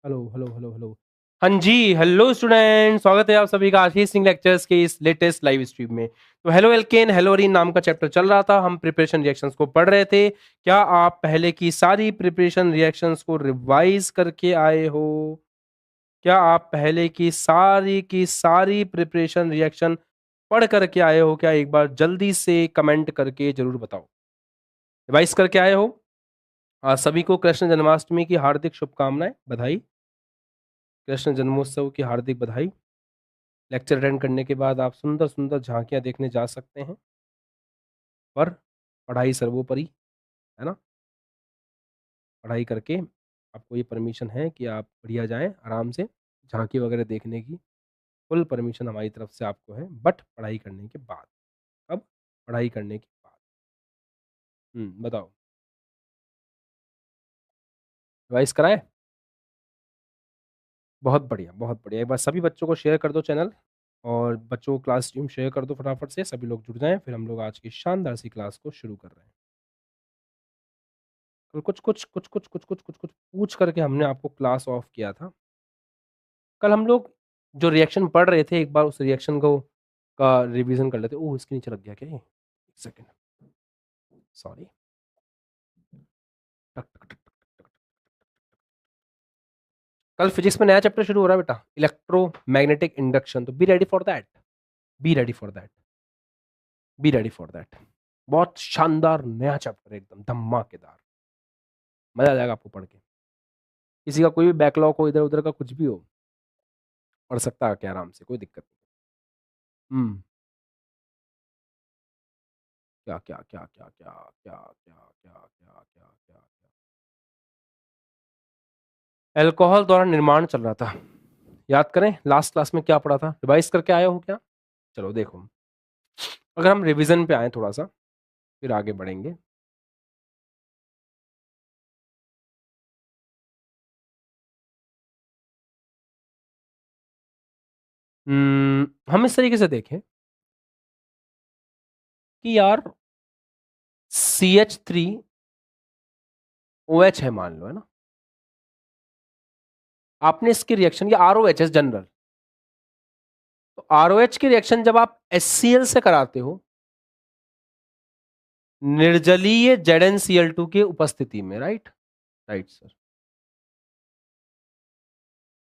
Hello hello hello hello. हाँ जी, hello student, स्वागत है आप सभी का आशीष सिंह लेक्चर्स के इस लेटेस्ट लाइव स्ट्रीम में। तो हेलो एल्केन हेलो अरीन नाम का चैप्टर चल रहा था, हम प्रिपरेशन रिएक्शंस को पढ़ रहे थे। क्या आप पहले की सारी प्रिपरेशन रिएक्शंस को रिवाइज करके आए हो? क्या आप पहले की सारी प्रिपरेशन रिएक्शन पढ़ करके आए हो? क्या एक बार जल्दी से कमेंट करके जरूर बताओ। रिवाइज करके आए हो? सभी को कृष्ण जन्माष्टमी की हार्दिक शुभकामनाएं, बधाई। कृष्ण जन्मोत्सव की हार्दिक बधाई। लेक्चर अटेंड करने के बाद आप सुंदर सुंदर झांकियां देखने जा सकते हैं, पर पढ़ाई सर्वोपरि, है ना। पढ़ाई करके आपको ये परमिशन है कि आप बढ़िया जाएं आराम से, झांकी वगैरह देखने की फुल परमिशन हमारी तरफ से आपको है, बट पढ़ाई करने के बाद। अब पढ़ाई करने के बाद बताओ, रिवाइज कराएं? बहुत बढ़िया बहुत बढ़िया। एक बार सभी बच्चों को शेयर कर दो चैनल, और बच्चों को क्लास स्ट्रीम शेयर कर दो फटाफट से, सभी लोग जुड़ जाएं, फिर हम लोग आज की शानदार सी क्लास को शुरू कर रहे हैं। कल कुछ पूछ करके हमने आपको क्लास ऑफ किया था। कल हम लोग जो रिएक्शन पढ़ रहे थे, एक बार उस रिएक्शन को का रिवीजन कर लेते। ओह, इसके नीचे लग गया क्या ये? एक सेकेंड, सॉरी। कल फिजिक्स में नया चैप्टर शुरू हो रहा है बेटा, इलेक्ट्रोमैग्नेटिक इंडक्शन। तो be ready for that, be ready for that, be ready for that. बहुत शानदार नया चैप्टर है, एकदम धमाकेदार, मजा आ जाएगा आपको पढ़ के। किसी का कोई भी बैकलॉग हो, इधर उधर का कुछ भी हो, पढ़ सकता है क्या आराम से, कोई दिक्कत नहीं। क्या क्या क्या क्या क्या क्या क्या क्या क्या क्या क्या अल्कोहल द्वारा निर्माण चल रहा था। याद करें लास्ट क्लास में क्या पढ़ा था, रिवाइज करके आए हो क्या? चलो देखो, अगर हम रिवीजन पे आए थोड़ा सा, फिर आगे बढ़ेंगे। हम इस तरीके से देखें कि यार CH3OH है मान लो, है ना। आपने इसकी रिएक्शन, ये ROH है जनरल, तो ROH की रिएक्शन जब आप HCl से कराते हो निर्जलीय ZnCl2 की उपस्थिति में, राइट? Right sir.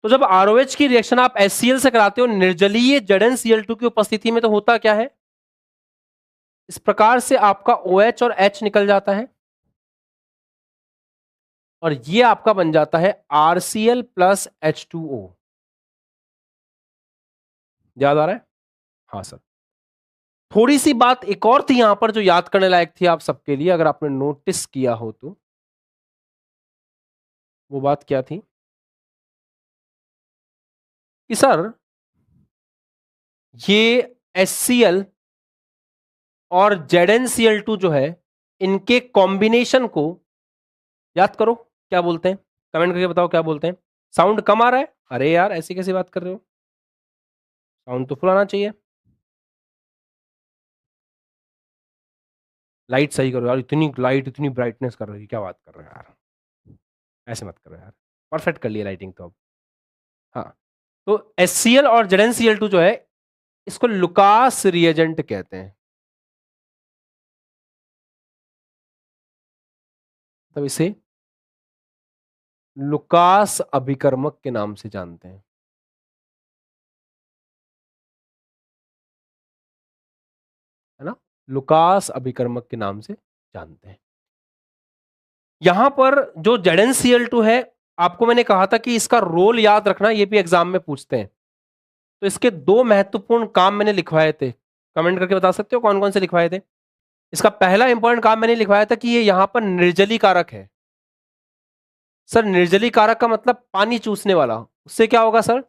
तो जब ROH की रिएक्शन आप HCl से कराते हो निर्जलीय ZnCl2 की उपस्थिति में, तो होता क्या है, इस प्रकार से आपका OH और H निकल जाता है, और ये आपका बन जाता है RCl प्लस H2O। याद आ रहा है? हाँ सर। थोड़ी सी बात एक और थी यहां पर जो याद करने लायक थी आप सबके लिए, अगर आपने नोटिस किया हो तो। वो बात क्या थी कि सर ये HCl और ZnCl2 जो है, इनके कॉम्बिनेशन को याद करो, क्या बोलते हैं? कमेंट करके बताओ क्या बोलते हैं। साउंड कम आ रहा है? अरे यार ऐसी कैसी बात कर रहे हो, साउंड तो फुल आना चाहिए। लाइट सही करो यार, इतनी लाइट इतनी ब्राइटनेस कर रही है, क्या बात कर रहे हो यार, ऐसे मत करो यार। परफेक्ट कर लिया लाइटिंग तो अब। हाँ, तो HCl और ZnCl2 जो है, इसको लुकास रिएजेंट कहते हैं। तब इसे लुकास अभिकर्मक के नाम से जानते हैं, है ना। लुकास अभिकर्मक के नाम से जानते हैं। यहां पर जो ZnCl2 है, आपको मैंने कहा था कि इसका रोल याद रखना, ये भी एग्जाम में पूछते हैं। तो इसके दो महत्वपूर्ण काम मैंने लिखवाए थे, कमेंट करके बता सकते हो कौन कौन से लिखवाए थे। इसका पहला इंपॉर्टेंट काम मैंने लिखवाया था कि ये यहां पर निर्जली कारक है। सर निर्जली कारक का मतलब पानी चूसने वाला। उससे क्या होगा सर,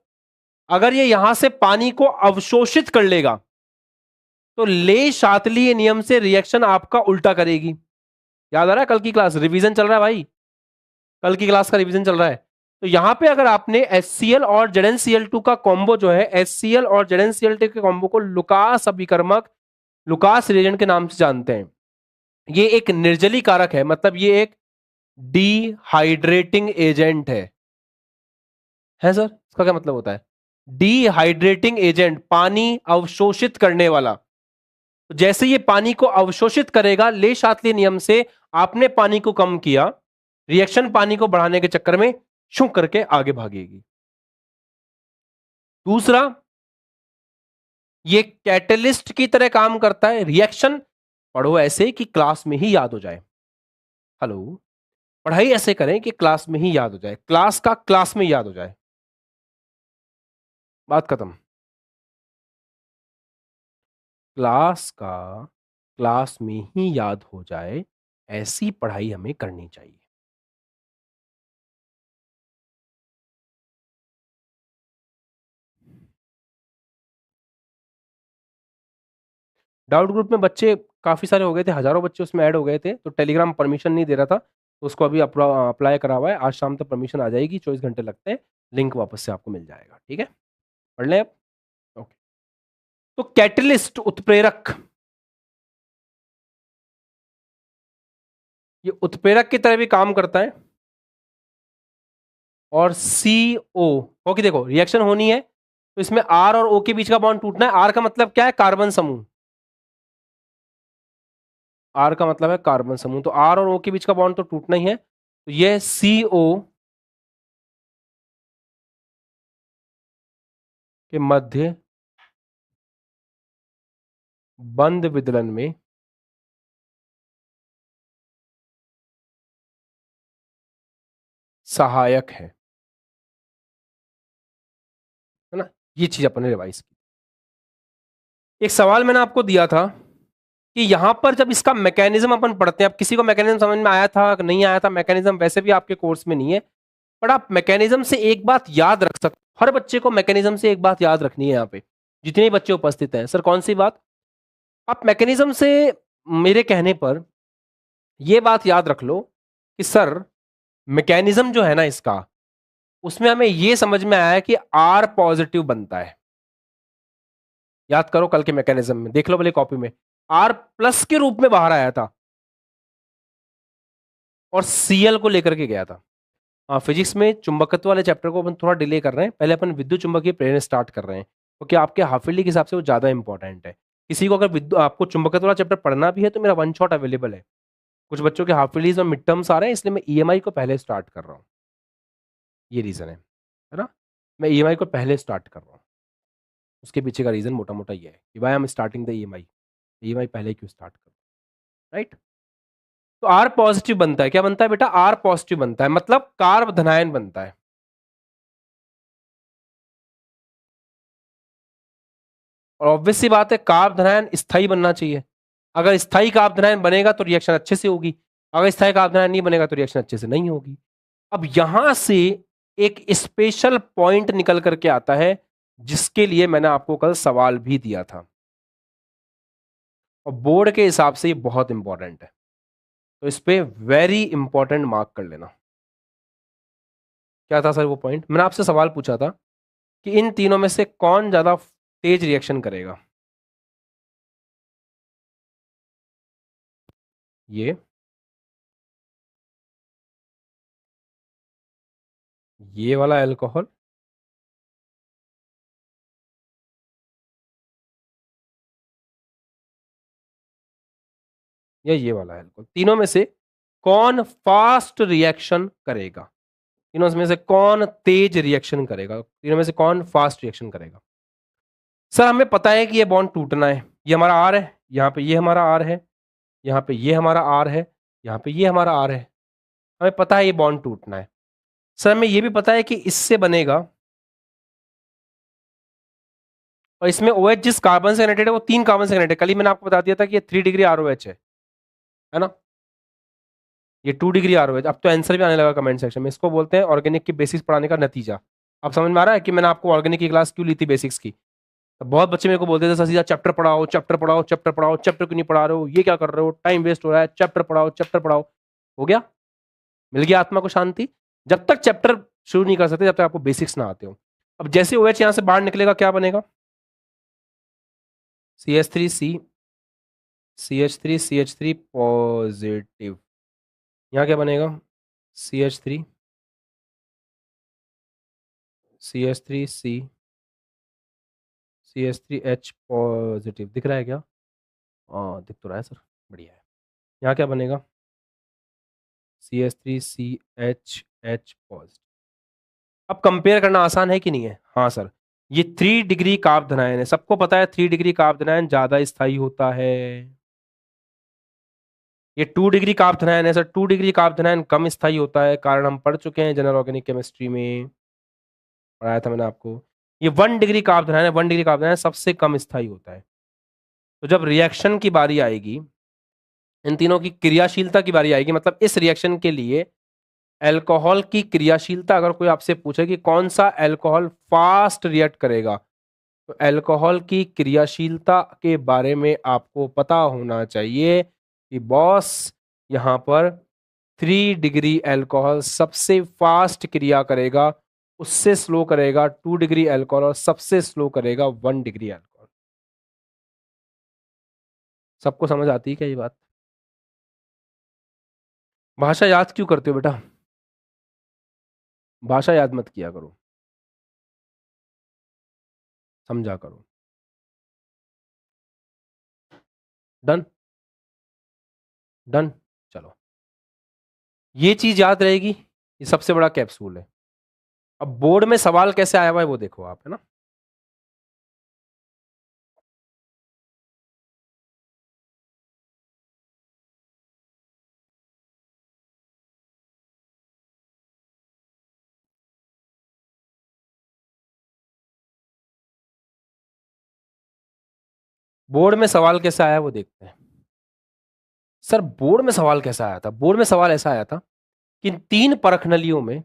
अगर ये यहां से पानी को अवशोषित कर लेगा, तो ले शातलीय नियम से रिएक्शन आपका उल्टा करेगी। याद आ रहा है? कल की क्लास रिवीजन चल रहा है भाई, कल की क्लास का रिवीजन चल रहा है। तो यहां पे अगर आपने HCl और ZnCl2 का कॉम्बो जो है, HCl और ZnCl2 के कॉम्बो को लुकास अभिकर्मक, लुकास रिएजेंट के नाम से जानते हैं। ये एक निर्जली कारक है, मतलब ये एक डिहाइड्रेटिंग एजेंट है। है सर, इसका क्या मतलब होता है? डिहाइड्रेटिंग एजेंट, पानी अवशोषित करने वाला। तो जैसे ये पानी को अवशोषित करेगा, ले शातली नियम से आपने पानी को कम किया, रिएक्शन पानी को बढ़ाने के चक्कर में शू करके आगे भागेगी। दूसरा, ये कैटलिस्ट की तरह काम करता है। रिएक्शन पढ़ो ऐसे कि क्लास में ही याद हो जाए। हेलो, पढ़ाई ऐसे करें कि क्लास में ही याद हो जाए, क्लास का क्लास में याद हो जाए। बात खत्म। क्लास का क्लास में ही याद हो जाए, ऐसी पढ़ाई हमें करनी चाहिए। डाउट ग्रुप में बच्चे काफी सारे हो गए थे, हजारों बच्चे उसमें ऐड हो गए थे, तो टेलीग्राम परमिशन नहीं दे रहा था, तो उसको अभी अप्लाई करा हुआ है। आज शाम तक परमिशन आ जाएगी, 24 घंटे लगते हैं, लिंक वापस से आपको मिल जाएगा। ठीक है, पढ़ लें अब। ओके, तो कैटलिस्ट उत्प्रेरक, ये उत्प्रेरक की तरह भी काम करता है। और CO, ओके देखो रिएक्शन होनी है तो इसमें R और O के बीच का बॉन्ड टूटना है। R का मतलब क्या है? कार्बन समूह। R का मतलब है कार्बन समूह, तो R और O के बीच का बॉन्ड तो टूटना ही है। तो ये CO के मध्य बंध विदलन में सहायक है ना। ये चीज अपन ने रिवाइज की। एक सवाल मैंने आपको दिया था कि यहां पर जब इसका मैकेनिज्म अपन पढ़ते हैं, अब किसी को मैकेनिज्म समझ में आया था नहीं आया था, मैकेनिज्म वैसे भी आपके कोर्स में नहीं है, पर आप मैकेनिज्म से एक बात याद रख सकते, हर बच्चे को मैकेनिज्म से एक बात याद रखनी है यहाँ पे, जितने बच्चे उपस्थित हैं। सर कौन सी बात? आप मैकेनिज्म से मेरे कहने पर यह बात याद रख लो कि सर मैकेनिज्म जो है ना इसका, उसमें हमें यह समझ में आया कि R पॉजिटिव बनता है। याद करो कल के मैकेनिज्म में, देख लो भले कॉपी में, R प्लस के रूप में बाहर आया था और Cl को लेकर के गया था। फिजिक्स में चुंबकत्व वाले चैप्टर को अपन थोड़ा डिले कर रहे हैं, पहले अपन विद्युत चुंबकीय प्रेरण स्टार्ट कर रहे हैं, क्योंकि आपके हाफ ईयरली के हिसाब से वो ज्यादा इंपॉर्टेंट है। किसी को अगर आपको चुंबकत्व वाला चैप्टर पढ़ना भी है तो मेरा वन शॉट अवेलेबल है। कुछ बच्चों के हाफ ईयरलीज और मिड टर्म्स आ रहे हैं, इसलिए मैं EMI को पहले स्टार्ट कर रहा हूँ। ये रीजन है ना, मैं EMI को पहले स्टार्ट कर रहा हूँ। उसके पीछे का रीजन मोटा मोटा ये है कि why I am starting the EMI पहले क्यों स्टार्ट कर, राइट। तो R पॉजिटिव बनता है, क्या बनता है बेटा? R पॉजिटिव बनता है, मतलब कार्ब धनायन बनता है। और ऑब्वियस सी बात है, कार्ब धनायन स्थायी बनना चाहिए। अगर स्थायी कार्ब धनायन बनेगा तो रिएक्शन अच्छे से होगी, अगर स्थायी कार्ब धनायन नहीं बनेगा तो रिएक्शन अच्छे से नहीं होगी। अब यहां से एक स्पेशल पॉइंट निकल करके आता है, जिसके लिए मैंने आपको कल सवाल भी दिया था, और बोर्ड के हिसाब से ये बहुत इंपॉर्टेंट है, तो इस पे वेरी इंपॉर्टेंट मार्क कर लेना। क्या था सर वो पॉइंट? मैंने आपसे सवाल पूछा था कि इन तीनों में से कौन ज्यादा तेज रिएक्शन करेगा। ये वाला अल्कोहल, या ये वाला अल्कोहल, तीनों में से कौन फास्ट रिएक्शन करेगा? तीनों में से कौन तेज रिएक्शन करेगा? तीनों में से कौन फास्ट रिएक्शन करेगा? सर हमें पता है कि ये बॉन्ड टूटना है, ये हमारा आर है, यहाँ पे ये हमारा आर है, यहाँ पे ये हमारा आर है, यहाँ पे ये हमारा आर है, हमें पता है ये बॉन्ड टूटना है। सर हमें ये भी पता है कि इससे बनेगा, और इसमें OH जिस कार्बन से कनेक्टेड है वो 3 कार्बन से कनेक्टेड है। कल ही मैंने आपको बता दिया था कि ये 3 डिग्री ROH है ना, ये 2 डिग्री ROH। अब तो आंसर भी आने लगा कमेंट सेक्शन में, इसको बोलते हैं ऑर्गेनिक की बेसिक्स पढ़ाने का नतीजा। अब समझ में आ रहा है कि मैंने आपको ऑर्गेनिक की क्लास क्यों ली थी बेसिक्स की। तो बहुत बच्चे मेरे को बोलते थे सर सीधा चैप्टर पढ़ाओ, चैप्टर पढ़ाओ, चैप्टर पढ़ाओ, चैप्टर क्यों नहीं पढ़ा रहे हो, ये क्या कर रहे हो, टाइम वेस्ट हो रहा है, चैप्टर पढ़ाओ, चैप्टर पढ़ाओ। हो गया, मिल गया आत्मा को शांति। जब तक चैप्टर शुरू नहीं कर सकते जब तक आपको बेसिक्स ना आते हो। अब जैसे OH यहां से बाहर निकलेगा क्या बनेगा? CH3C, CH3 positive. यहाँ क्या बनेगा? CH3 CH3C CH3H पॉजिटिव दिख रहा है क्या? हाँ दिख तो रहा है सर, बढ़िया है। यहाँ क्या बनेगा? CH3CHH positive. अब कंपेयर करना आसान है कि नहीं है? हाँ सर, ये 3 डिग्री कार्ब धनायन है, सबको पता है 3 डिग्री कार्ब धनायन ज्यादा स्थायी होता है। ये 2 डिग्री कार्ब धनायन है सर, 2 डिग्री कार्ब धनायन कम स्थायी होता है, कारण हम पढ़ चुके हैं जनरल ऑर्गेनिक केमिस्ट्री में, पढ़ाया था मैंने आपको। ये 1 डिग्री कार्ब धनायन है, 1 डिग्री कार्ब धनायन सबसे कम स्थायी होता है। तो जब रिएक्शन की बारी आएगी, इन तीनों की क्रियाशीलता की बारी आएगी, मतलब इस रिएक्शन के लिए अल्कोहल की क्रियाशीलता, अगर कोई आपसे पूछे कि कौन सा अल्कोहल फास्ट रिएक्ट करेगा, तो अल्कोहल की क्रियाशीलता के बारे में आपको पता होना चाहिए कि बॉस यहां पर 3 डिग्री अल्कोहल सबसे फास्ट क्रिया करेगा, उससे स्लो करेगा 2 डिग्री अल्कोहल, और सबसे स्लो करेगा 1 डिग्री अल्कोहल। सबको समझ आती है क्या ये बात? भाषा याद क्यों करते हो बेटा? भाषा याद मत किया करो, समझा करो। डन? डन। चलो, ये चीज याद रहेगी, ये सबसे बड़ा कैप्सूल है। अब बोर्ड में सवाल कैसे आया हुआ है वो देखो आप, है ना। बोर्ड में सवाल कैसे आया है वो देखते हैं। सर बोर्ड में सवाल कैसा आया था? बोर्ड में सवाल ऐसा आया था कि इन 3 परख नलियों में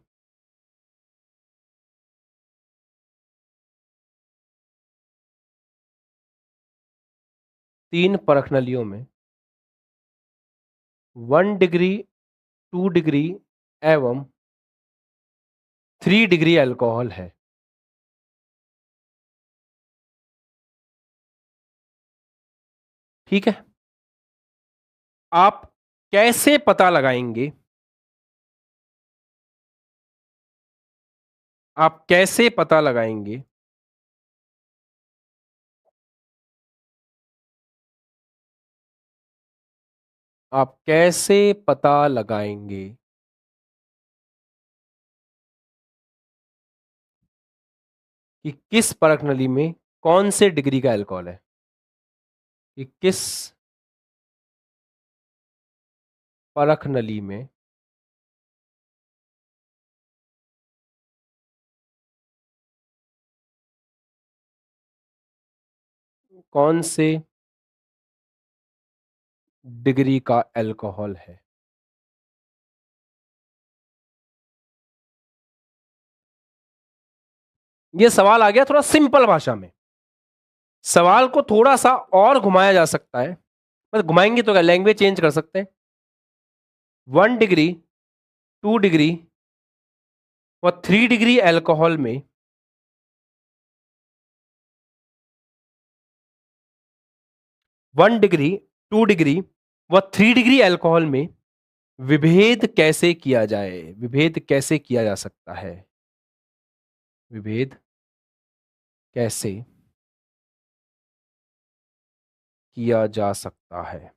3 परख नलियों में 1 डिग्री, 2 डिग्री एवं 3 डिग्री अल्कोहल है। ठीक है, आप कैसे पता लगाएंगे, आप कैसे पता लगाएंगे आप कैसे पता लगाएंगे कि किस परख नली में कौन से डिग्री का अल्कोहल है? कि किस परख नली में कौन से डिग्री का अल्कोहल है? यह सवाल आ गया थोड़ा सिंपल भाषा में। सवाल को थोड़ा सा और घुमाया जा सकता है, मतलब घुमाएंगे तो क्या, लैंग्वेज चेंज कर सकते हैं। 1 डिग्री, 2 डिग्री व 3 डिग्री अल्कोहल में 1 डिग्री, 2 डिग्री व 3 डिग्री अल्कोहल में विभेद कैसे किया जाए? विभेद कैसे किया जा सकता है? विभेद कैसे किया जा सकता है?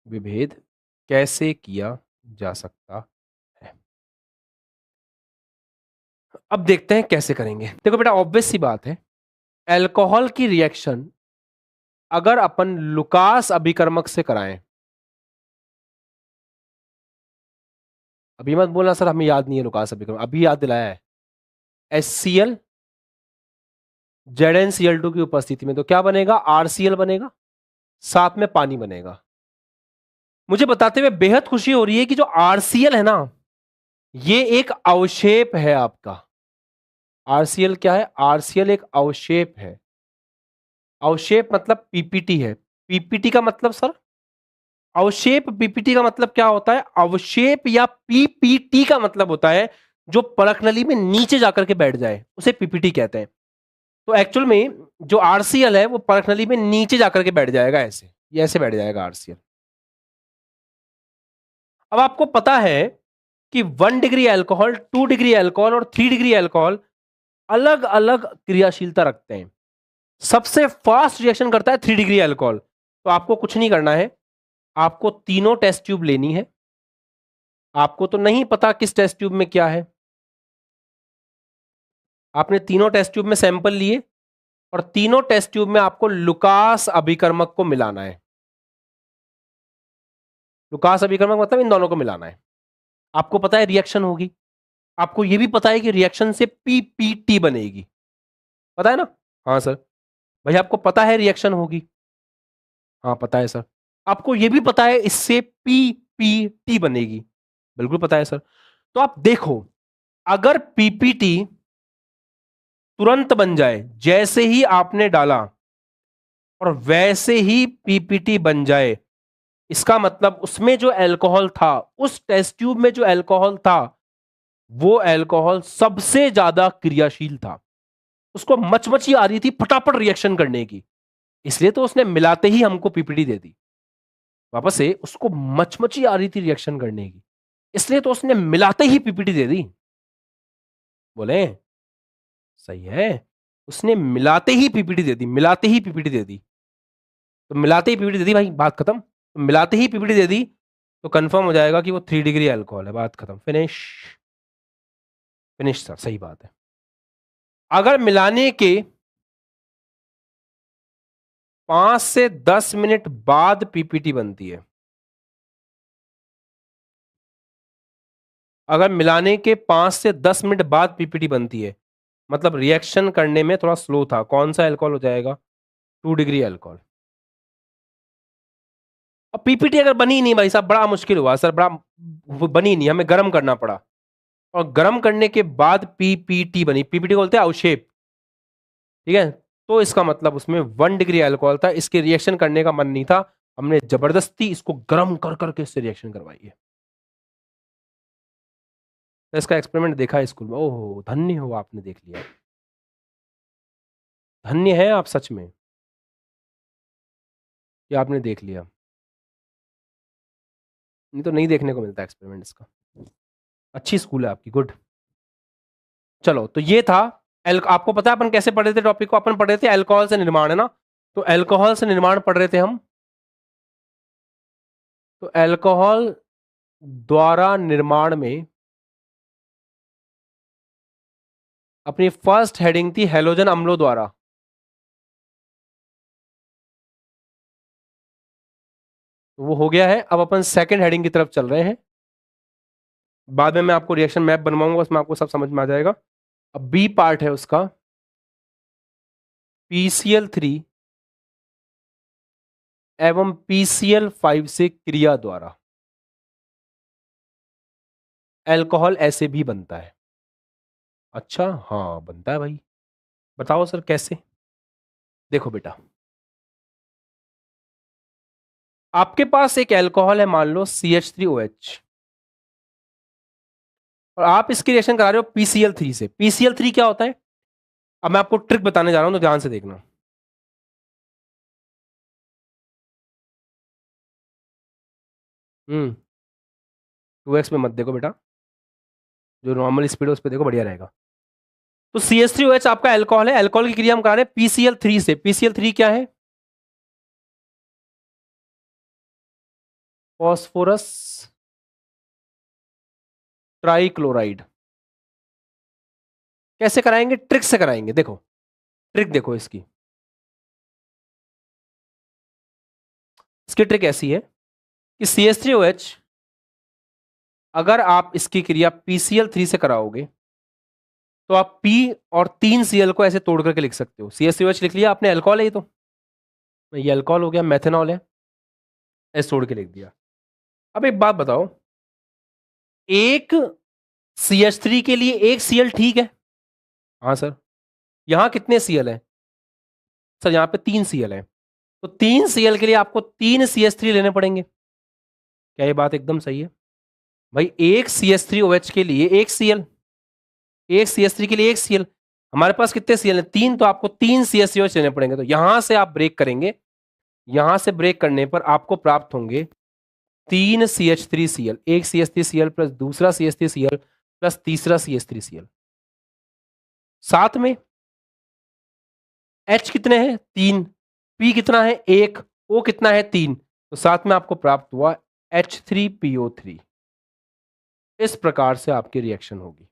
विभेद कैसे किया जा सकता है? अब देखते हैं कैसे करेंगे। देखो बेटा, ऑब्वियस सी बात है, अल्कोहल की रिएक्शन अगर अपन लुकास अभिकर्मक से कराएं, अभी मत बोलना सर हमें याद नहीं है लुकास अभिकर्मक, अभी याद दिलाया है। HCl ZnCl2 की उपस्थिति में तो क्या बनेगा? RCl बनेगा, साथ में पानी बनेगा। मुझे बताते हुए बेहद खुशी हो रही है कि जो RCl है ना, ये एक अवक्षेप है आपका। RCl क्या है? RCl एक अवक्षेप है। अवक्षेप मतलब पीपीटी है। पीपीटी का मतलब सर, अवक्षेप पीपीटी का मतलब क्या होता है? अवक्षेप या पीपीटी का मतलब होता है जो परखनली में नीचे जाकर के बैठ जाए, उसे पीपीटी कहते हैं। तो एक्चुअल में जो आरसीएल है वो परखनली में नीचे जाकर के बैठ जाएगा, ऐसे, ये ऐसे बैठ जाएगा आरसीएल। अब आपको पता है कि 1 डिग्री अल्कोहल, 2 डिग्री अल्कोहल और 3 डिग्री अल्कोहल अलग अलग क्रियाशीलता रखते हैं। सबसे फास्ट रिएक्शन करता है 3 डिग्री अल्कोहल। तो आपको कुछ नहीं करना है, आपको तीनों टेस्ट ट्यूब लेनी है। आपको तो नहीं पता किस टेस्ट ट्यूब में क्या है, आपने तीनों टेस्ट ट्यूब में सैंपल लिए और तीनों टेस्ट ट्यूब में आपको लुकास अभिकर्मक को मिलाना है। लुकास अभिकर्मक मतलब इन दोनों को मिलाना है। आपको पता है रिएक्शन होगी, आपको यह भी पता है कि रिएक्शन से पीपीटी बनेगी, पता है ना? हाँ सर। भाई आपको पता है रिएक्शन होगी? हाँ पता है सर। आपको यह भी पता है इससे पीपीटी बनेगी? बिल्कुल पता है सर। तो आप देखो, अगर पीपीटी तुरंत बन जाए, जैसे ही आपने डाला और वैसे ही पीपीटी बन जाए, इसका मतलब उसमें जो अल्कोहल था, उस टेस्ट ट्यूब में जो अल्कोहल था, वो अल्कोहल सबसे ज्यादा क्रियाशील था। उसको मचमची आ रही थी फटाफट रिएक्शन करने की, इसलिए तो उसने मिलाते ही हमको पीपीटी दे दी। वापस से, उसको मचमची आ रही थी रिएक्शन करने की, इसलिए तो उसने मिलाते ही पीपीटी दे दी। बोले सही है, उसने मिलाते ही पीपीटी दे दी, मिलाते ही पीपीटी दे दी। तो मिलाते ही पीपीटी दे दी भाई, बात खत्म। तो मिलाते ही पीपीटी दे दी तो कंफर्म हो जाएगा कि वो 3 डिग्री अल्कोहल है, बात खत्म, फिनिश। फिनिश सर, सही बात है। अगर मिलाने के 5 से 10 मिनट बाद पीपीटी बनती है, अगर मिलाने के 5 से 10 मिनट बाद पीपीटी बनती है, मतलब रिएक्शन करने में थोड़ा स्लो था, कौन सा अल्कोहल हो जाएगा? 2 डिग्री अल्कोहल। अब पीपीटी अगर बनी नहीं भाई साहब, बड़ा मुश्किल हुआ सर, बड़ा बनी नहीं, हमें गर्म करना पड़ा और गर्म करने के बाद पीपीटी बनी। पीपीटी बोलते हैं अवशेप, ठीक है? तो इसका मतलब उसमें 1 डिग्री अल्कोहल था, इसके रिएक्शन करने का मन नहीं था, हमने जबरदस्ती इसको गर्म कर करके इससे रिएक्शन करवाई है। तो इसका एक्सपेरिमेंट देखा है स्कूल में। ओहो धन्य हो, आपने देख लिया, धन्य है आप सच में कि आपने देख लिया, नहीं तो नहीं देखने को मिलता एक्सपेरिमेंट इसका। अच्छी स्कूल है आपकी, गुड। चलो तो ये था आपको पता है अपन कैसे पढ़ रहे थे टॉपिक को? अपन पढ़ रहे थे अल्कोहल से निर्माण, है ना? तो अल्कोहल से निर्माण पढ़ रहे थे हम। तो अल्कोहल द्वारा निर्माण में अपनी फर्स्ट हेडिंग थी हैलोजन अम्लों द्वारा। तो वो हो गया है, अब अपन सेकंड हेडिंग की तरफ चल रहे हैं। बाद में मैं आपको रिएक्शन मैप बनवाऊंगा, उसमें आपको सब समझ में आ जाएगा। अब बी पार्ट है उसका, PCl3 एवं PCl5 से क्रिया द्वारा अल्कोहल ऐसे भी बनता है। अच्छा हाँ बनता है भाई, बताओ सर कैसे? देखो बेटा, आपके पास एक अल्कोहल है, मान लो CH3OH, और आप इसकी रिएक्शन करा रहे हो PCl3 से। PCl3 क्या होता है? अब मैं आपको ट्रिक बताने जा रहा हूं, तो ध्यान से देखना। हम्म 2x में मत देखो बेटा, जो नॉर्मल स्पीड है उस पर देखो, बढ़िया रहेगा। तो CH3OH आपका अल्कोहल है, अल्कोहल की क्रिया हम करा रहे हैं PCl3 से। PCl3 क्या है? Phosphorus trichloride. कैसे कराएंगे? ट्रिक से कराएंगे। देखो ट्रिक देखो इसकी, इसकी ट्रिक ऐसी है कि CH3OH अगर आप इसकी क्रिया PCl3 से कराओगे तो आप P और 3Cl को ऐसे तोड़ करके लिख सकते हो। CH3OH लिख लिया आपने, अल्कोहल है ये, तो ये अल्कोहल हो गया, मेथनॉल है, ऐसे तोड़ के लिख दिया। अब एक बात बताओ, एक CH3 के लिए एक Cl ठीक है? हाँ सर। यहां कितने Cl है? सर यहाँ पे 3 Cl है, तो 3 Cl के लिए आपको 3 CH3 लेने पड़ेंगे। क्या ये बात एकदम सही है? भाई एक CH3OH के लिए एक Cl, एक CH3 के लिए एक Cl, हमारे पास कितने Cl है? 3, तो आपको 3 CH3OH लेने पड़ेंगे। तो यहां से आप ब्रेक करेंगे, यहां से ब्रेक करने पर आपको प्राप्त होंगे 3 CH3Cl, एक CH3Cl प्लस दूसरा CH3Cl प्लस तीसरा CH3Cl। साथ में H कितने हैं 3, P कितना है 1, O कितना है 3, तो साथ में आपको प्राप्त हुआ H3PO3। इस प्रकार से आपकी रिएक्शन होगी।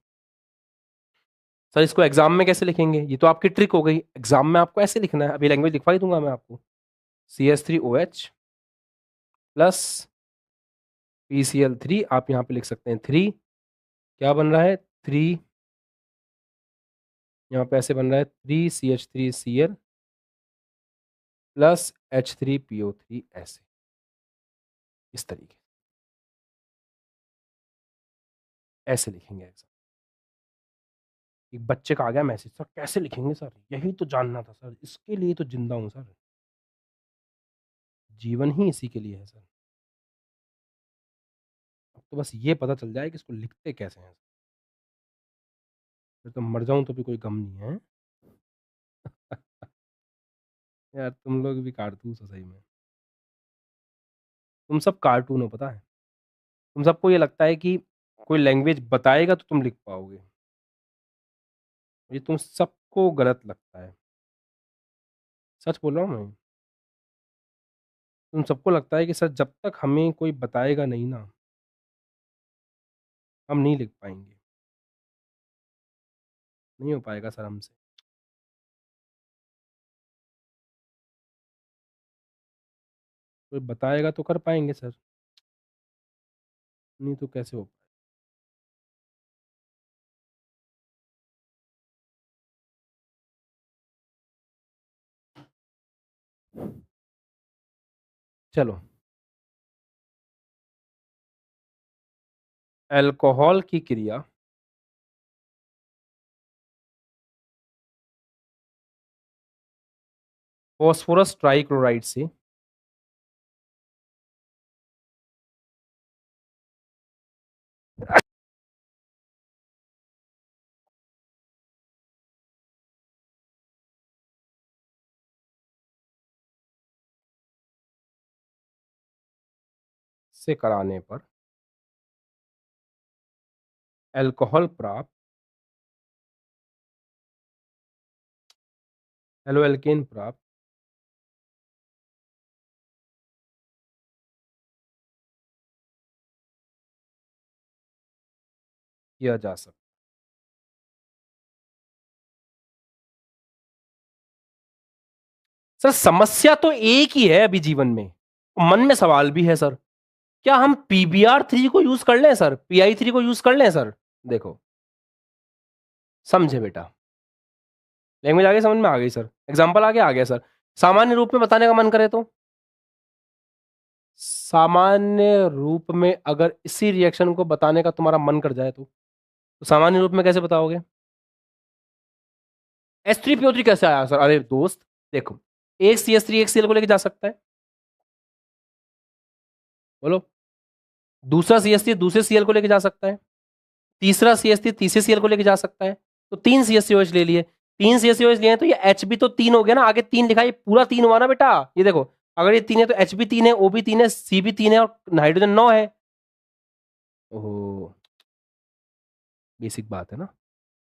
सर इसको एग्जाम में कैसे लिखेंगे? ये तो आपकी ट्रिक हो गई, एग्जाम में आपको ऐसे लिखना है। अभी लैंग्वेज लिखवा ही दूंगा मैं आपको। CH3OH प्लस PCl3, आप यहाँ पे लिख सकते हैं 3, क्या बन रहा है 3, यहाँ पे ऐसे बन रहा है 3CH3Cl प्लस H3PO3, ऐसे इस तरीके ऐसे लिखेंगे एग्जाम। एक बच्चे का आ गया मैसेज, सर कैसे लिखेंगे सर? यही तो जानना था सर, इसके लिए तो जिंदा हूं सर, जीवन ही इसी के लिए है सर। अब तो बस ये पता चल जाए कि इसको लिखते कैसे हैं, फिर तो मर जाऊं तो भी कोई गम नहीं है। यार तुम लोग भी कारतूस हो सही में, तुम सब कार्टून हो पता है। तुम सबको ये लगता है कि कोई लैंग्वेज बताएगा तो तुम लिख पाओगे, ये तुम सबको गलत लगता है। सच बोल रहा हूँ मैं। तुम सबको लगता है कि सर जब तक हमें कोई बताएगा नहीं ना, हम नहीं लिख पाएंगे। नहीं हो पाएगा सर हमसे। कोई बताएगा तो कर पाएंगे सर, नहीं तो कैसे हो? चलो, अल्कोहल की क्रिया फास्फोरस ट्राइक्लोराइड से कराने पर अल्कोहल प्राप्त, एल्केन प्राप्त किया जा सकता। सर समस्या तो एक ही है अभी जीवन में, मन में सवाल भी है सर, क्या हम PBr3 को यूज कर लें सर, PI3 को यूज कर लें सर? देखो, समझे बेटा, लैंग्वेज आगे समझ में आ गई सर, एग्जाम्पल आगे आ गया सर। सामान्य रूप में बताने का मन करे तो, सामान्य रूप में अगर इसी रिएक्शन को बताने का तुम्हारा मन कर जाए तो सामान्य रूप में कैसे बताओगे? H3PO3 कैसे आया सर? अरे दोस्त देखो, एक CH3 एक Cl को लेके जा सकता है, बोलो। दूसरा CH3 दूसरे Cl को लेके जा सकता है, तीसरा CH3 तीसरे Cl को लेके जा सकता है। तो 3 CH3OH ले लिए, 3 CH3OH लिए तो ये H भी तो 3 हो गया ना, आगे 3 लिखा, ये पूरा 3 हुआ ना बेटा। ये देखो, अगर ये 3 है तो H भी 3 है, O भी 3 है, C भी 3 है और हाइड्रोजन 9 है। ओह, बेसिक बात है ना।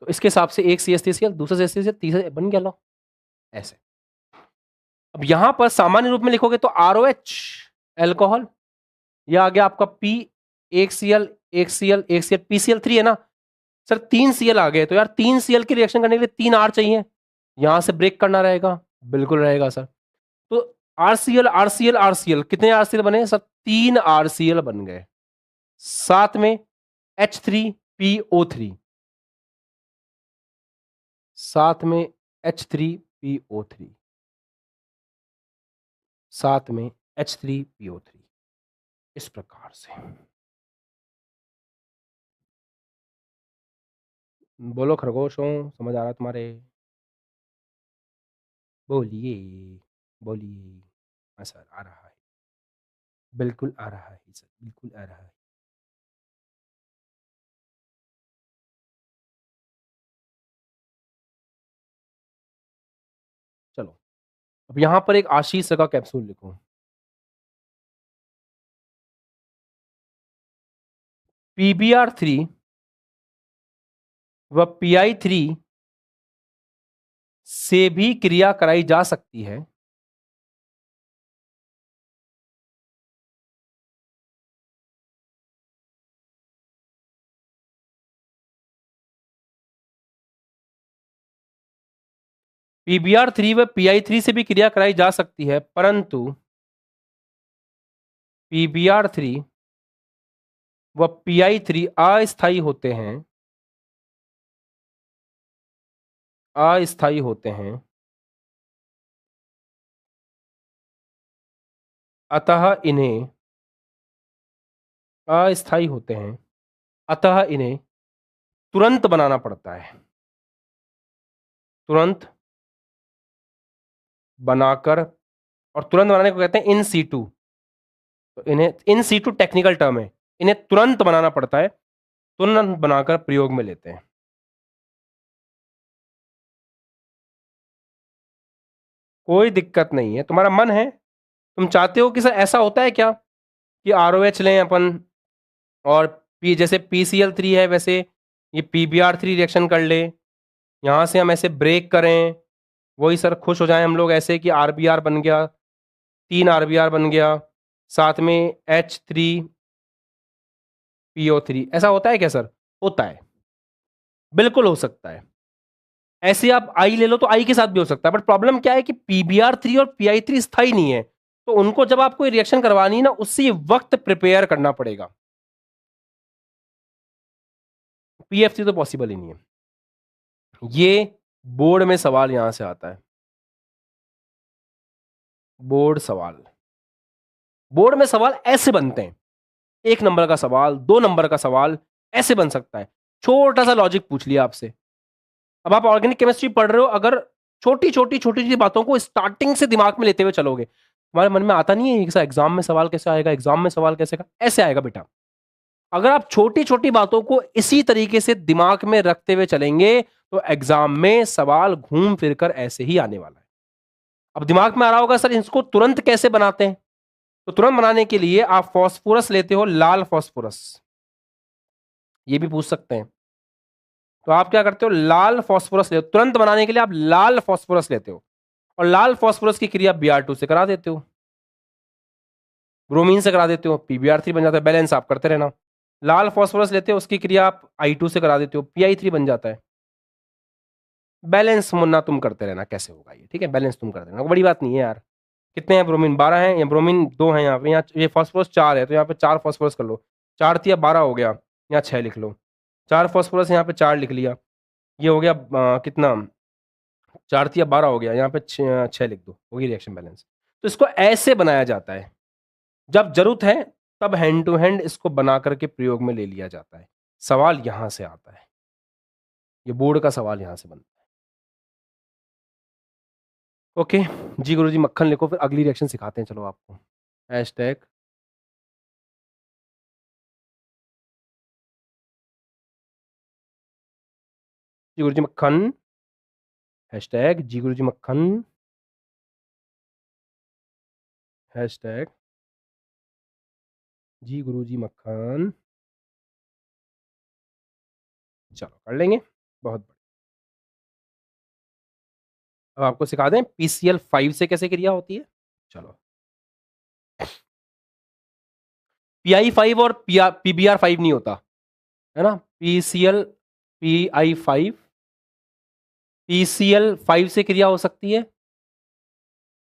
तो इसके हिसाब से एक CH3Cl दूसरा CH3Cl तीसरा बन गया, लो ऐसे। अब यहां पर सामान्य रूप में लिखोगे तो ROH एल्कोहल, यह आ गया आपका P, एक Cl एक Cl एक Cl, PCl3 है ना सर, 3 Cl आ गए, तो यार 3 Cl की रिएक्शन करने के लिए 3 R चाहिए, यहां से ब्रेक करना रहेगा, बिल्कुल रहेगा सर। तो RCl RCl RCl कितने RCl बने सर? 3 RCl बन गए, साथ में H3PO3, साथ में H3PO3, साथ में H3PO3, इस प्रकार से। बोलो खरगोशों, समझ आ रहा है तुम्हारे? बोलिए, बोलिए। हाँ सर आ रहा है, बिल्कुल आ रहा है सर, बिल्कुल आ रहा है। चलो, अब यहां पर एक आशीष का कैप्सूल लिखो। PBr3 व PI3 से भी क्रिया कराई जा सकती है। PBr3 व PI3 से भी क्रिया कराई जा सकती है, परंतु PBr3 व PI3 अस्थायी होते हैं, अस्थायी होते हैं। अतः इन्हें अस्थायी होते हैं, अतः इन्हें तुरंत बनाना पड़ता है। तुरंत बनाकर, और तुरंत बनाने को कहते हैं इन सीटू। तो इन्हें इन सीटू टेक्निकल टर्म है, इन्हें तुरंत बनाना पड़ता है, तुरंत बनाकर प्रयोग में लेते हैं। कोई दिक्कत नहीं है, तुम्हारा मन है, तुम चाहते हो कि सर ऐसा होता है क्या कि ROH लें अपन, और पी जैसे PCl3 है वैसे ये PBr3 रिएक्शन कर ले, यहां से हम ऐसे ब्रेक करें, वही सर खुश हो जाएं हम लोग ऐसे कि RBr बन गया, 3 RBr बन गया, साथ में H3PO3। ऐसा होता है क्या सर? होता है, बिल्कुल हो सकता है। ऐसे आप आई ले लो तो आई के साथ भी हो सकता है, बट प्रॉब्लम क्या है कि PBr3 और PI3 स्थायी नहीं है, तो उनको जब आपको रिएक्शन करवानी है ना, उससे वक्त प्रिपेयर करना पड़ेगा। PF3 तो पॉसिबल ही नहीं है। ये बोर्ड में सवाल यहां से आता है, बोर्ड सवाल, बोर्ड में सवाल ऐसे बनते हैं, 1 नंबर का सवाल, 2 नंबर का सवाल ऐसे बन सकता है। छोटा सा लॉजिक पूछ लिया आपसे, अब आप ऑर्गेनिक केमिस्ट्री पढ़ रहे हो, अगर छोटी छोटी छोटी छोटी बातों को स्टार्टिंग से दिमाग में लेते हुए चलोगे, तुम्हारे मन में आता नहीं है कि एग्जाम में सवाल कैसे आएगा, एग्जाम में सवाल कैसे आएगा, ऐसे आएगा बेटा। अगर आप छोटी छोटी बातों को इसी तरीके से दिमाग में रखते हुए चलेंगे, तो एग्जाम में सवाल घूम फिर कर ऐसे ही आने वाला है। अब दिमाग में आ रहा होगा सर इसको तुरंत कैसे बनाते हैं, तो तुरंत बनाने के लिए आप फास्फोरस लेते हो, लाल फास्फोरस, ये भी पूछ सकते हैं। तो आप क्या करते हो, लाल फास्फोरस लेते हो तुरंत बनाने के लिए, आप लाल फास्फोरस लेते हो, और लाल फास्फोरस की क्रिया Br2 से करा देते हो, ब्रोमीन से करा देते हो, PBr3 बन जाता है। बैलेंस आप करते रहना। लाल फास्फोरस लेते हो, उसकी क्रिया आप I2 से करा देते हो, PI3 बन जाता है। बैलेंस मुन्ना तुम करते रहना, कैसे होगा ये, ठीक है, बैलेंस तुम करते रहना, बड़ी बात नहीं है यार। कितने हैं ब्रोमीन, 12 हैं, या ब्रोमीन 2 हैं यहाँ पे, यहाँ ये फास्फोरस 4 है, तो यहाँ पे 4 फास्फोरस कर लो, 4 तिया 12 हो गया, यहाँ 6 लिख लो, 4 फास्फोरस यहाँ पे 4 लिख लिया, ये हो गया कितना, 4 तिया 12 हो गया, यहाँ पे 6 लिख दो, होगी रिएक्शन बैलेंस। तो इसको ऐसे बनाया जाता है, जब जरूरत है तब हैंड टू हैंड इसको बना करके प्रयोग में ले लिया जाता है। सवाल यहां से आता है, ये बोर्ड का सवाल यहां से बनता है। ओके जी गुरुजी, मक्खन लिखो, फिर अगली रिएक्शन सिखाते हैं, चलो आपको। हैशटैग जी गुरुजी मक्खन, हैशटैग जी गुरुजी मक्खन, हैशटैग जी गुरुजी मक्खन। चलो कर लेंगे, बहुत बढ़िया। अब आपको सिखा दें PCl5 से कैसे क्रिया होती है। चलो, PI5 और PBr5 नहीं होता है ना, PCl5 से क्रिया हो सकती है,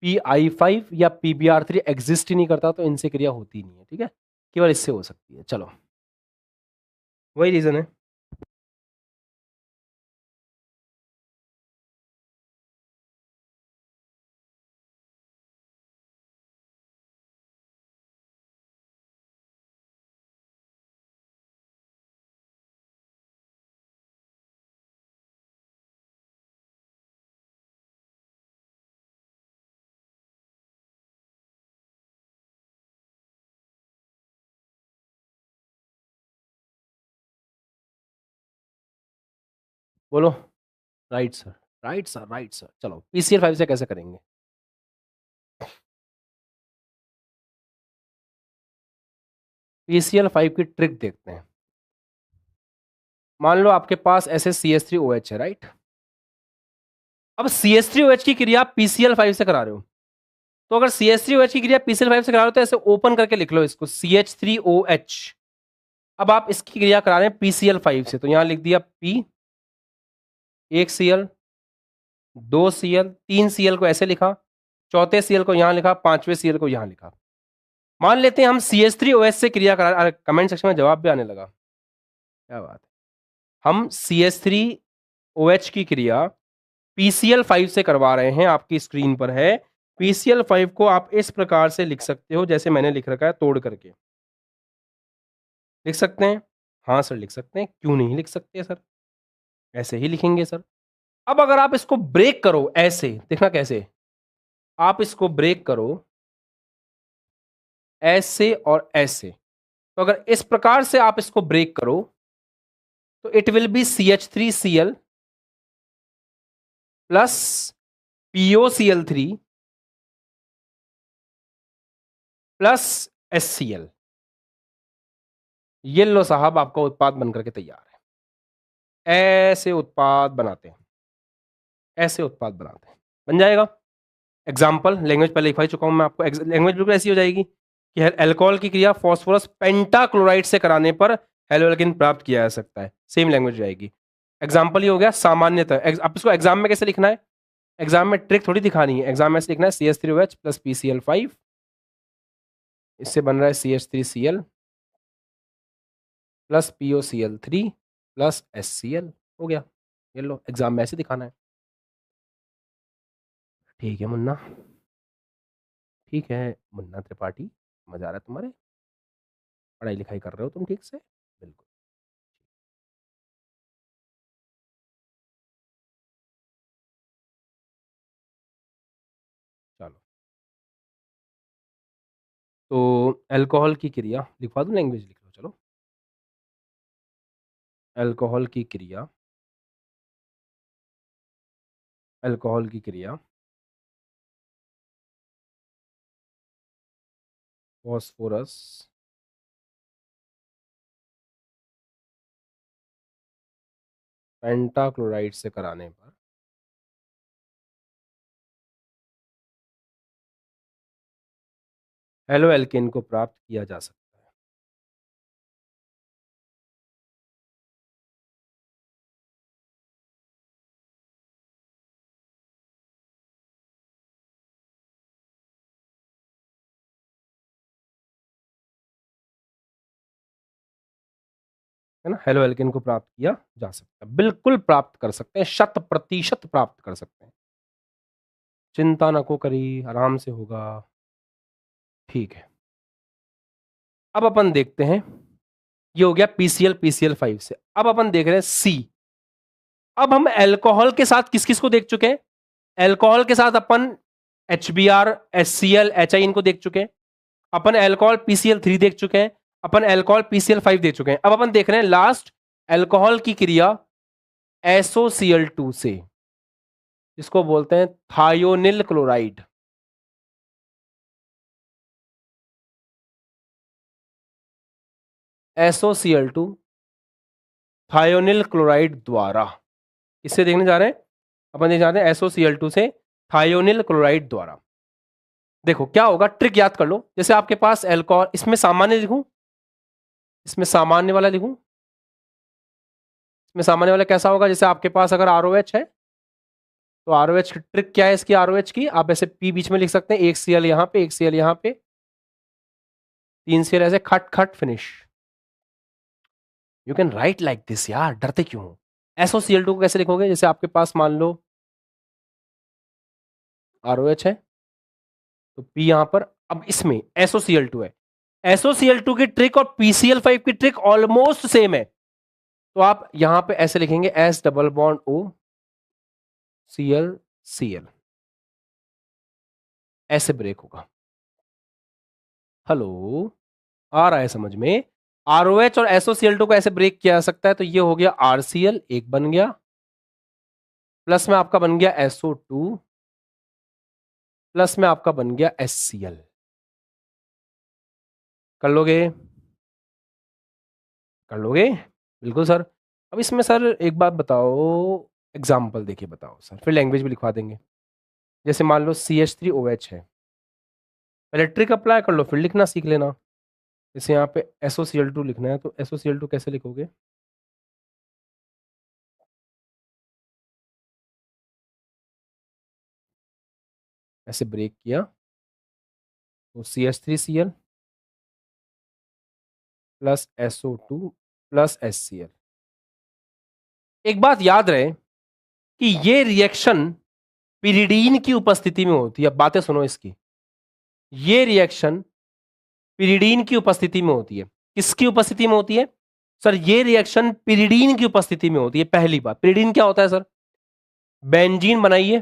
PI5 या PBr3 एग्जिस्ट ही नहीं करता, तो इनसे क्रिया होती नहीं है, ठीक है, केवल इससे हो सकती है। चलो, वही रीजन है। बोलो, right sir, right sir, right sir. चलो, PCl5 से कैसे करेंगे। PCl5 की ट्रिक देखते हैं। मान लो आपके पास ऐसे CH3OH है, राइट। अब CH3OH की क्रिया PCl5 से करा रहे हो, तो अगर CH3OH की क्रिया PCl5 से करा रहे हो तो ऐसे ओपन करके लिख लो इसको CH3OH। अब आप इसकी क्रिया करा रहे हैं PCl5 से, तो यहां लिख दिया P, 1 Cl, 2 Cl, 3 Cl को ऐसे लिखा, चौथे Cl को यहां लिखा, पांचवें Cl को यहां लिखा। मान लेते हैं हम CH3OH से क्रिया करा, कमेंट सेक्शन में जवाब भी आने लगा, क्या बात है। हम CH3OH की क्रिया PCl5 से करवा रहे हैं, आपकी स्क्रीन पर है। PCl5 को आप इस प्रकार से लिख सकते हो जैसे मैंने लिख रखा है, तोड़ करके लिख सकते हैं। हाँ सर लिख सकते हैं, क्यों नहीं लिख सकते सर, ऐसे ही लिखेंगे सर। अब अगर आप इसको ब्रेक करो ऐसे, देखना कैसे, आप इसको ब्रेक करो ऐसे और ऐसे, तो अगर इस प्रकार से आप इसको ब्रेक करो तो it will be CH3Cl plus POCl3 plus HCl। ये लो साहब, आपका उत्पाद बनकर के तैयार है। ऐसे उत्पाद बनाते हैं, ऐसे उत्पाद बनाते हैं, बन जाएगा। एग्जाम्पल, लैंग्वेज पहले लिखा ही चुका हूं मैं आपको, लैंग्वेज बिल्कुल ऐसी हो जाएगी कि अल्कोहल की क्रिया फॉस्फोरस पेंटाक्लोराइड से कराने पर हेलोएल्केन प्राप्त किया जा सकता है, सेम लैंग्वेज जाएगी। एग्जाम्पल ये हो गया सामान्यतः। अब इसको एग्जाम में कैसे लिखना है, एग्जाम में ट्रिक थोड़ी दिखानी है, एग्जाम में ऐसे लिखना है CH3OH प्लस PCl5, इससे बन रहा है CH3Cl plus POCl3 plus HCl, हो गया। ये लो, एग्जाम में ऐसे दिखाना है। ठीक है मुन्ना, ठीक है मुन्ना त्रिपाठी, मजा आ रहा है तुम्हारे, पढ़ाई लिखाई कर रहे हो तुम ठीक से, बिल्कुल। चलो, तो अल्कोहल की क्रिया लिखवा दूं, लैंग्वेज लिख लो, चलो। अल्कोहल की क्रिया, अल्कोहल की क्रिया फॉस्फोरस पेंटाक्लोराइड से कराने पर हेलोएल्केन को प्राप्त किया जा सकता है। है ना, हेलोएल्केन को प्राप्त किया जा सकता है, बिल्कुल प्राप्त कर सकते हैं, 100% प्राप्त कर सकते हैं, चिंता न को करी, आराम से होगा। ठीक है, अब अपन देखते हैं, ये हो गया PCl5 से। अब अपन देख रहे हैं C। अब हम अल्कोहल के साथ किस किस को देख चुके हैं, अल्कोहल के साथ अपन HBr, HCl, HI इनको देख चुके हैं, अपन अल्कोहल PCl3 देख चुके हैं, अपन अल्कोहल PCl5 देख चुके हैं। अब अपन देख रहे हैं लास्ट अल्कोहल की क्रिया SOCl2 से, इसको बोलते हैं thionyl chloride. SOCl2 thionyl chloride द्वारा, इससे देखने जा रहे हैं, अपन देखने जा रहे हैं SOCl2 से थायोनिल क्लोराइड द्वारा। देखो क्या होगा, ट्रिक याद कर लो, जैसे आपके पास अल्कोहल, इसमें सामान्य लिखूं, इसमें सामान्य वाला लिखूं, इसमें सामान्य वाला कैसा होगा, जैसे आपके पास अगर ROH है तो ROH की ट्रिक क्या है, इसकी ROH की आप ऐसे P बीच में लिख सकते हैं, 1 Cl यहां पे, 1 Cl यहां पे, 3 Cl ऐसे, खट खट finish. You can write like this यार, डरते क्यों हो। SOCl2 को कैसे लिखोगे, जैसे आपके पास मान लो ROH है तो P यहां पर, अब इसमें SOCl2 है, SOCl2 की ट्रिक और PCl5 की ट्रिक ऑलमोस्ट सेम है, तो आप यहां पे ऐसे लिखेंगे S double bond O Cl, ऐसे ब्रेक होगा। हेलो, आ रहा है समझ में, ROH और SOCl2 को ऐसे ब्रेक किया जा सकता है, तो ये हो गया RCl, एक बन गया, प्लस में आपका बन गया SO2, प्लस में आपका बन गया HCl। कर लोगे, कर लोगे, बिल्कुल सर। अब इसमें सर एक बात बताओ, एग्जाम्पल देखिए बताओ सर, फिर लैंग्वेज भी लिखवा देंगे। जैसे मान लो CH3OH है, पहले ट्रिक अप्लाई कर लो फिर लिखना सीख लेना। जैसे यहाँ पे SOCl2 लिखना है, तो SOCl2 कैसे लिखोगे? ऐसे ब्रेक किया तो CH3Cl plus SO2 plus HCl। एक बात याद रहे कि ये रिएक्शन पिरिडीन की उपस्थिति में होती है। अब बातें सुनो इसकी। ये रिएक्शन पिरिडीन की उपस्थिति में होती है। किसकी उपस्थिति में होती है सर? ये रिएक्शन पिरिडीन की उपस्थिति में होती है। पहली बात, पिरिडीन क्या होता है सर? बेंजीन बनाइए,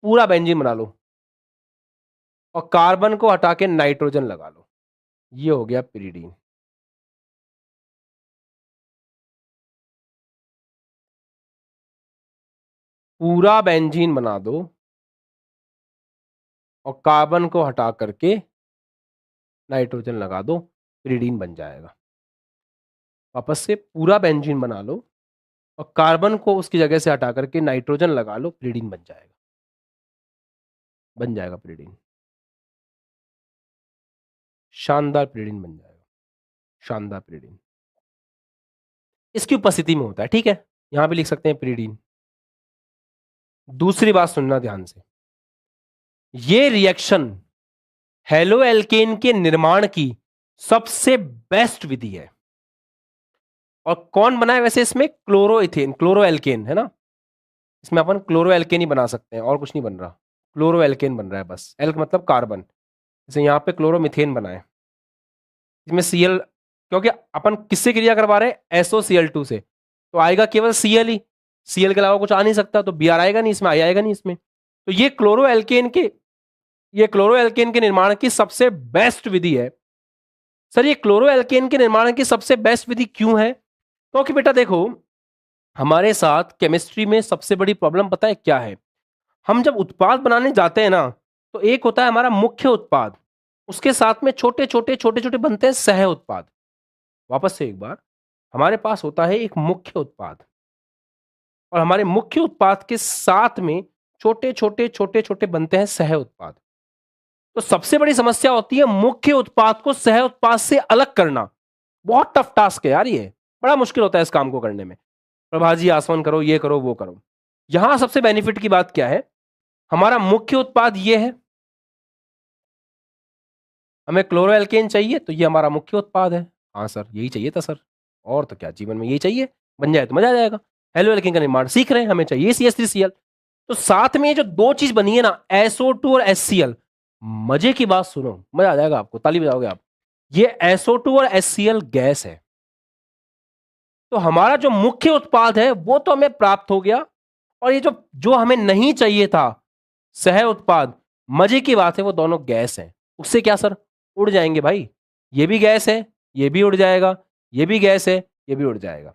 पूरा बेंजीन बना लो और कार्बन को हटा के नाइट्रोजन लगा लो, ये हो गया पिरिडीन। पूरा बेंजीन बना दो और कार्बन को हटा करके नाइट्रोजन लगा दो, पिरिडीन बन जाएगा। वापस से पूरा बेंजीन बना लो और कार्बन को उसकी जगह से हटा करके नाइट्रोजन लगा लो, पिरिडीन बन जाएगा। बन जाएगा पिरिडीन, शानदार पिरिडीन बन जाएगा, शानदार पिरिडीन। इसकी उपस्थिति में होता है, ठीक है। यहां भी लिख सकते हैं पिरिडीन। दूसरी बात सुनना ध्यान से, ये रिएक्शन हेलो एल्केन के निर्माण की सबसे बेस्ट विधि है। और कौन बना है वैसे इसमें? क्लोरोइथेन, क्लोरो एल्केन है ना। इसमें अपन क्लोरो एल्केन ही बना सकते हैं, और कुछ नहीं बन रहा। क्लोरो एल्केन बन रहा है बस, एल्क मतलब कार्बन। जैसे यहाँ पे क्लोरोमिथेन बना है, इसमें Cl, क्योंकि अपन किससे क्रिया करवा रहे हैं? SOCl2 से, तो आएगा केवल Cl ही। Cl के अलावा कुछ आ नहीं सकता, तो Br आएगा नहीं इसमें, आएगा नहीं इसमें। तो ये क्लोरो एल्केन के निर्माण की सबसे बेस्ट विधि है। सर ये क्लोरो एल्केन के निर्माण की सबसे बेस्ट विधि क्यों है? क्योंकि बेटा देखो, हमारे साथ केमिस्ट्री में सबसे बड़ी प्रॉब्लम पता है क्या है? हम जब उत्पाद बनाने जाते हैं ना, तो एक होता है हमारा मुख्य उत्पाद, उसके साथ में छोटे छोटे छोटे छोटे बनते हैं सह उत्पाद। वापस से एक बार, हमारे पास होता है एक मुख्य उत्पाद, और हमारे मुख्य उत्पाद के साथ में छोटे छोटे छोटे छोटे बनते हैं सह उत्पाद। तो सबसे बड़ी समस्या होती है मुख्य उत्पाद को सह उत्पाद से अलग करना। बहुत टफ टास्क है यार, ये बड़ा मुश्किल होता है इस काम को करने में। प्रभा जी आसवन करो, ये करो, वो करो। यहां सबसे बेनिफिट की बात क्या है? हमारा मुख्य उत्पाद ये है, हमें क्लोरो एल्केन चाहिए, तो ये हमारा मुख्य उत्पाद है। हाँ सर यही चाहिए था सर, और तो क्या जीवन में यही चाहिए, बन जाए तो मजा आ जाएगा। हेलो एल्केन का निर्माण सीख रहे हैं, हमें चाहिए CH3Cl। तो साथ में ये जो दो चीज बनी है ना, SO2 और HCl, मजे की बात सुनो, मजा आ जाएगा आपको, ताली बजाओगे आप। ये SO2 और HCl गैस है, तो हमारा जो मुख्य उत्पाद है वो तो हमें प्राप्त हो गया, और ये जो जो हमें नहीं चाहिए था सह उत्पाद, मजे की बात है वो दोनों गैस हैं। उससे क्या सर? उड़ जाएंगे भाई। ये भी गैस है, ये भी उड़ जाएगा, ये भी गैस है, ये भी उड़ जाएगा।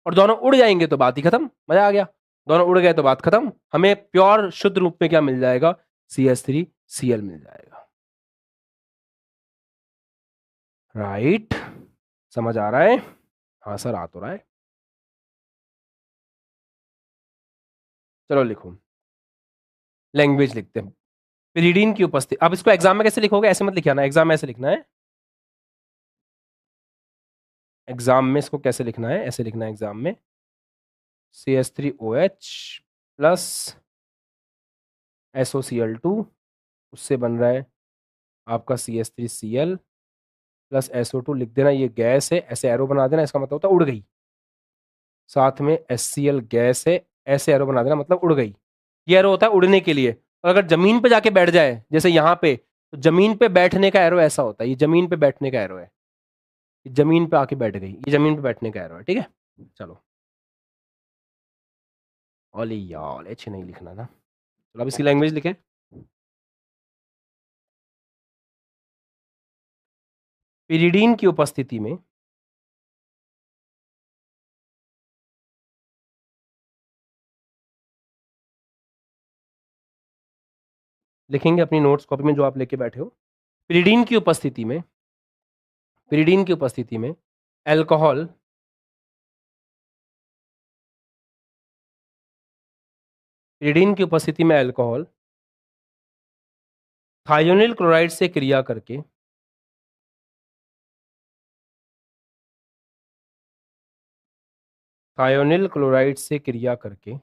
और दोनों उड़ जाएंगे तो बात ही खत्म, मजा आ गया। दोनों उड़ गए तो बात खत्म, हमें प्योर शुद्ध रूप में क्या मिल जाएगा? CH3Cl मिल जाएगा। राइट, समझ आ रहा है? हाँ सर आ तो रहा है। चलो लिखो, लैंग्वेज लिखते हैं। पिरिडीन की उपस्थिति, अब इसको एग्जाम में कैसे लिखोगे? ऐसे मत लिखना, एग्जाम में ऐसे लिखना है। एग्जाम में इसको कैसे लिखना है? ऐसे लिखना है एग्जाम में, CH3OH प्लस SOCl2, उससे बन रहा है आपका CH3Cl प्लस SO2। लिख देना ये गैस है, ऐसे एरो बना देना, इसका मतलब होता है उड़ गई। साथ में HCl गैस है, ऐसे एरो बना देना, मतलब उड़ गई। ये एरो होता है उड़ने के लिए। और अगर जमीन पे जाके बैठ जाए जैसे यहाँ पे, तो जमीन पे बैठने का एरो ऐसा होता है, ये जमीन पे बैठने का एरो है, जमीन पे आके बैठ गई, ये जमीन पे बैठने का एरो है, ठीक है। चलो, ओले यार अच्छे नहीं लिखना ना। चलो अब इसकी लैंग्वेज लिखें। पिरिडीन की उपस्थिति में लिखेंगे अपनी नोट्स कॉपी में जो आप लेके बैठे हो। पिरिडीन की उपस्थिति में, पिरिडीन की उपस्थिति में अल्कोहल पिरिडीन की उपस्थिति में अल्कोहल थायोनिल क्लोराइड से क्रिया करके थायोनिल क्लोराइड से क्रिया करके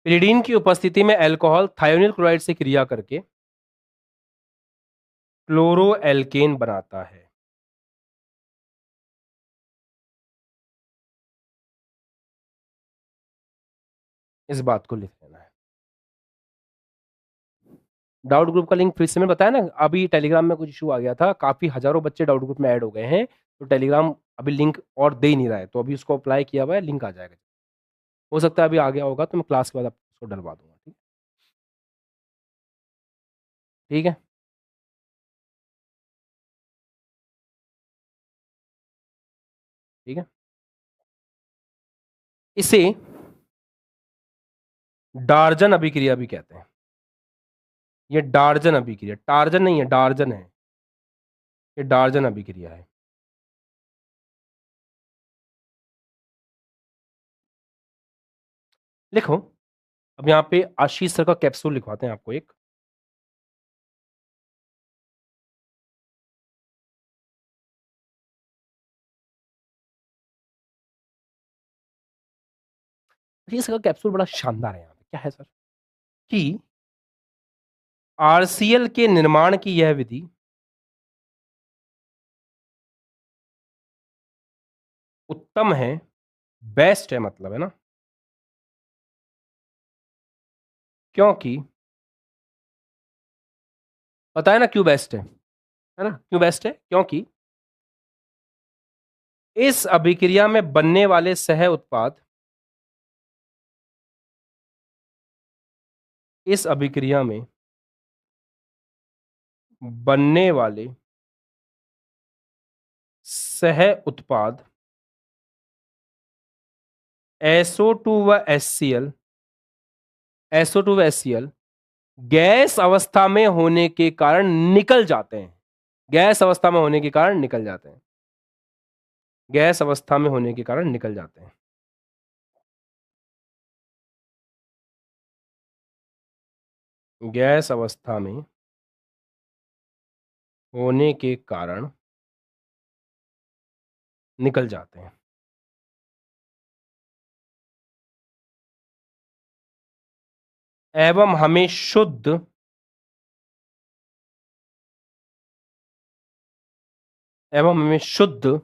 पिरिडीन की उपस्थिति में अल्कोहल थायोनिल क्लोराइड से क्रिया करके क्लोरोएल्केन बनाता है। इस बात को लिख लेना है। डाउट ग्रुप का लिंक फिर से मैं बताया ना, अभी टेलीग्राम में कुछ इशू आ गया था, काफी हजारों बच्चे डाउट ग्रुप में ऐड हो गए हैं, तो टेलीग्राम अभी लिंक और दे ही नहीं रहा है, तो अभी उसको अप्लाई किया हुआ है, लिंक आ जाएगा। हो सकता है अभी आ गया होगा, तो मैं क्लास के बाद आपको डलवा दूंगा। ठीक, ठीक है, ठीक है। इसे डार्जन अभिक्रिया भी कहते हैं। ये डार्जन अभिक्रिया, टार्जन नहीं है, डार्जन है। ये डार्जन अभिक्रिया है। लिखो। अब यहाँ पे आशीष सर का कैप्सूल लिखवाते हैं आपको एक। आशीष सर का कैप्सूल बड़ा शानदार है। यहाँ पे क्या है सर, कि आरसीएल के निर्माण की यह विधि उत्तम है, बेस्ट है, मतलब है ना, क्योंकि पता है ना क्यों बेस्ट है ना, क्यों बेस्ट है, क्योंकि इस अभिक्रिया में बनने वाले सह उत्पाद, इस अभिक्रिया में बनने वाले सह उत्पाद SO2 व HCl, SO2 व HCl गैस अवस्था में होने के कारण निकल जाते हैं। गैस अवस्था में होने के कारण निकल जाते हैं। गैस अवस्था में होने के कारण निकल जाते हैं। गैस अवस्था में होने के कारण निकल जाते हैं। एवं हमें शुद्ध एवं हमें शुद्ध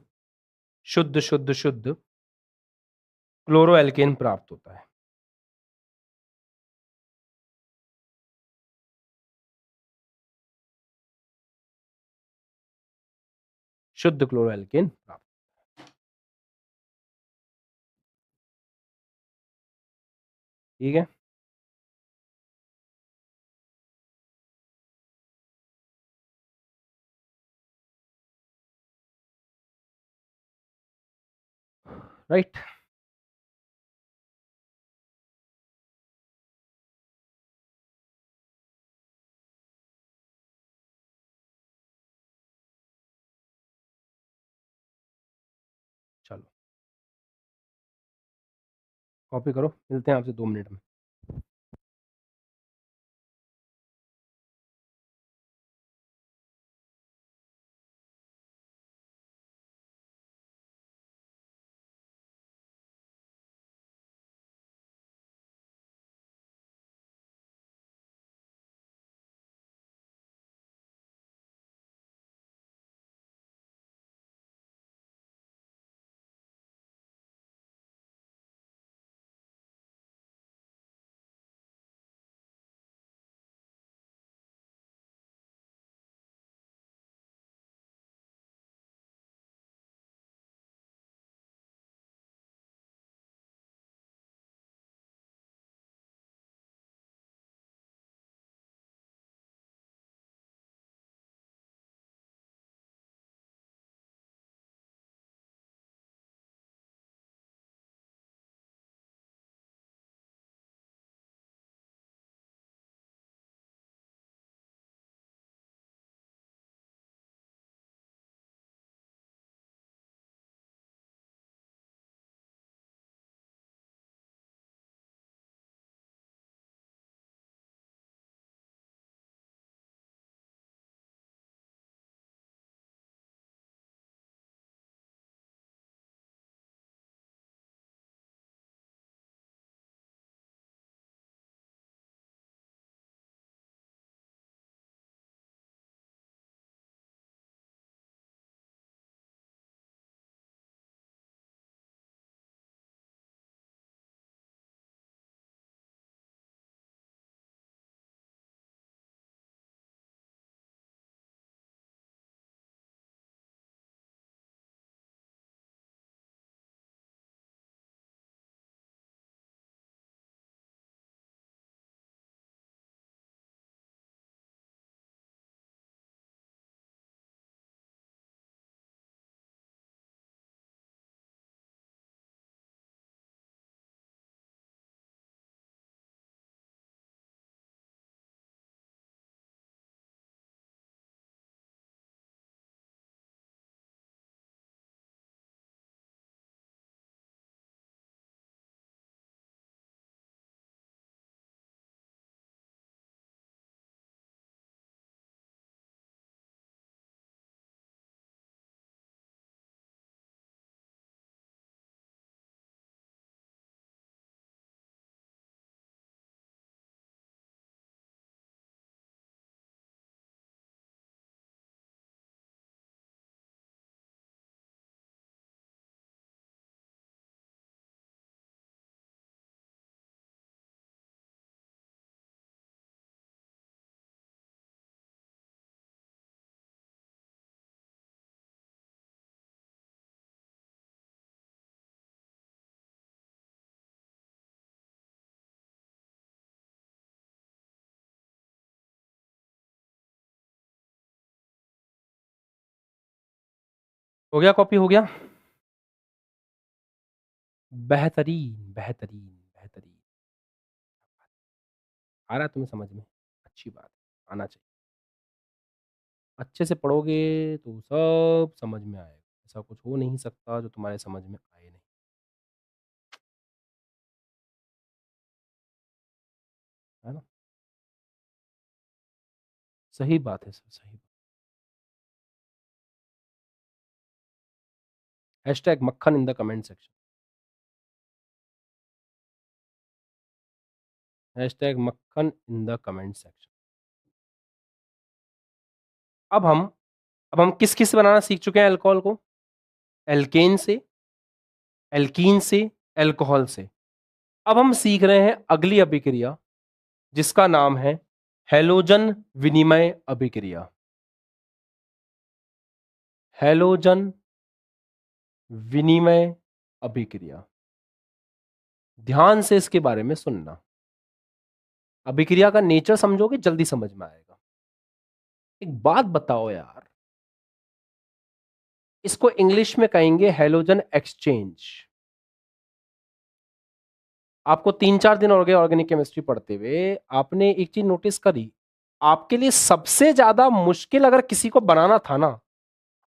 शुद्ध शुद्ध शुद्ध क्लोरोएल्केन प्राप्त होता है। शुद्ध क्लोरोएल्केन प्राप्त। ठीक है, राइट। चलो कॉपी करो, मिलते हैं आपसे 2 मिनट में। हो गया, कॉपी हो गया। बेहतरीन बेहतरीन बेहतरीन। आ रहा है तुम्हें समझ में? अच्छी बात है, आना चाहिए। अच्छे से पढ़ोगे तो सब समझ में आएगा। ऐसा कुछ हो नहीं सकता जो तुम्हारे समझ में आए नहीं। है ना? सही बात है सर, सही। हैशटैग मक्खन in the comment section. Hashtag मक्खन इन द कमेंट सेक्शन। अब हम अब हम किस किस से बनाना सीख चुके हैं अल्कोहल को? एल्केन से, एल्कीन से, अल्कोहल से। अब हम सीख रहे हैं अगली अभिक्रिया, जिसका नाम है हैलोजन विनिमय अभिक्रिया। हैलोजन विनिमय अभिक्रिया। ध्यान से इसके बारे में सुनना। अभिक्रिया का नेचर समझोगे जल्दी समझ में आएगा। एक बात बताओ यार, इसको इंग्लिश में कहेंगे हैलोजन एक्सचेंज। आपको 3-4 दिन हो गए ऑर्गेनिक केमिस्ट्री पढ़ते हुए, आपने एक चीज नोटिस करी? आपके लिए सबसे ज्यादा मुश्किल अगर किसी को बनाना था ना,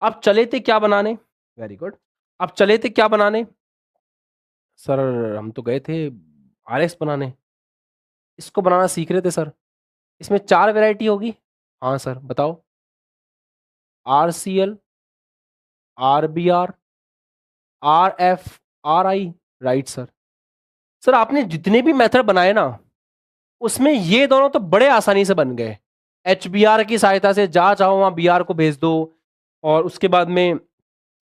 आप चले थे क्या बनाने? Very good. आप चले थे क्या बनाने? सर हम तो गए थे आरएक्स बनाने। इसको बनाना सीख रहे थे सर। इसमें 4 वैरायटी होगी। हाँ सर बताओ। RCl, RBr, RF, RI। Right sir. Sir आपने जितने भी मेथड बनाए ना, उसमें ये दोनों तो बड़े आसानी से बन गए। HBr की सहायता से जहां चाहो वहां Br को भेज दो, और उसके बाद में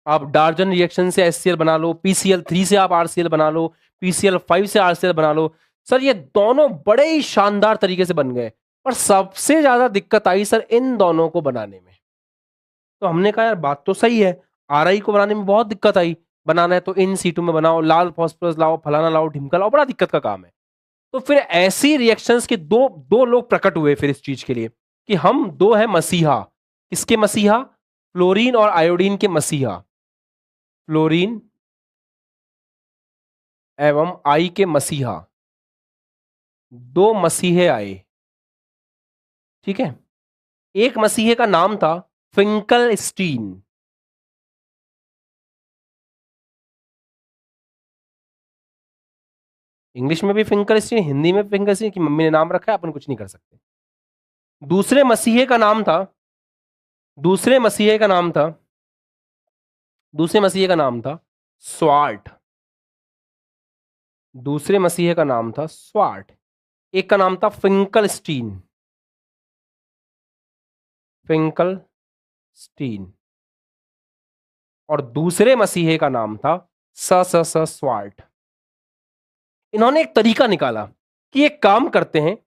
आप डार्जन रिएक्शन से HCl बना लो, PCl3 से आप RCl बना लो, PCl5 से RCl बना लो। सर ये दोनों बड़े ही शानदार तरीके से बन गए, पर सबसे ज्यादा दिक्कत आई सर इन दोनों को बनाने में। तो हमने कहा यार बात तो सही है, RI को बनाने में बहुत दिक्कत आई। बनाना है तो इन सीटू में बनाओ, लाल फॉस्फोरस लाओ, फलाना लाओ, ढिमका लाओ, बड़ा दिक्कत का काम है। तो फिर ऐसी रिएक्शंस के दो दो लोग प्रकट हुए फिर इस चीज के लिए, कि हम दो हैं मसीहा। किसके मसीहा? फ्लोरीन और आयोडीन के मसीहा। फ्लोरीन एवं आई के मसीहा। दो मसीहे आए। ठीक है। एक मसीहे का नाम था फिंकलस्टीन। इंग्लिश में भी फिंकलस्टीन, हिंदी में फिंकलस्टीन, की मम्मी ने नाम रखा है, अपन कुछ नहीं कर सकते। दूसरे मसीहे का नाम था दूसरे मसीहे का नाम था दूसरे मसीहे का नाम था स्वार्ट। दूसरे मसीहे का नाम था स्वार्ट। एक का नाम था फिंकलस्टीन। फिंकलस्टीन। और दूसरे मसीहे का नाम था स्वार्ट। इन्होंने एक तरीका निकाला कि एक काम करते हैं,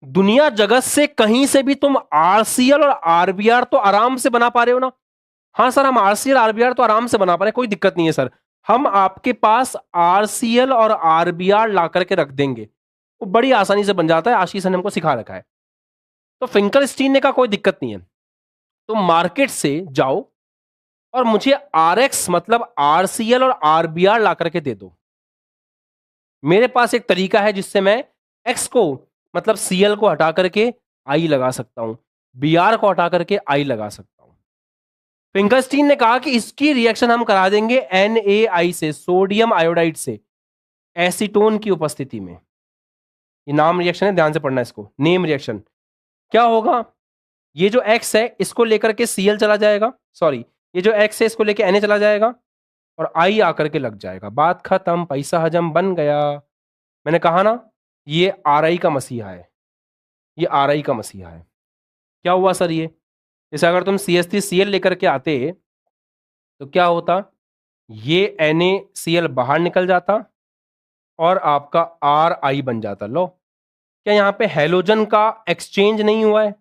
दुनिया जगत से कहीं से भी तुम RCl और RBr तो आराम से बना पा रहे हो ना? हाँ सर हम RCl RBr तो आराम से बना पा रहे हैं, कोई दिक्कत नहीं है सर। हम आपके पास RCl और RBr ला करके रख देंगे, वो बड़ी आसानी से बन जाता है, आशीष ने हमको सिखा रखा है। तो फिंकलस्टीन ने कहा कोई दिक्कत नहीं है, तुम मार्केट से जाओ और मुझे RX मतलब RCl और RBr ला करके दे दो। मेरे पास एक तरीका है जिससे मैं X को मतलब Cl को हटा करके I लगा सकता हूं, Br को हटा करके I लगा सकता हूं। फिंकलस्टीन ने कहा कि इसकी रिएक्शन हम करा देंगे NaI से, सोडियम आयोडाइड से, एसीटोन की उपस्थिति में। ये नाम रिएक्शन है, ध्यान से पढ़ना इसको, नेम रिएक्शन। क्या होगा? ये जो X है इसको लेकर के Cl चला जाएगा, सॉरी ये जो X है इसको लेकर Na चला जाएगा, और I आकर के लग जाएगा। बात खत्म, पैसा हजम, बन गया। मैंने कहा ना ये RI का मसीहा है, ये RI का मसीहा है। क्या हुआ सर? ये जैसे अगर तुम CH3Cl लेकर के आते तो क्या होता? ये NaCl बाहर निकल जाता और आपका RI बन जाता। लो, क्या यहाँ पे हेलोजन का एक्सचेंज नहीं हुआ है?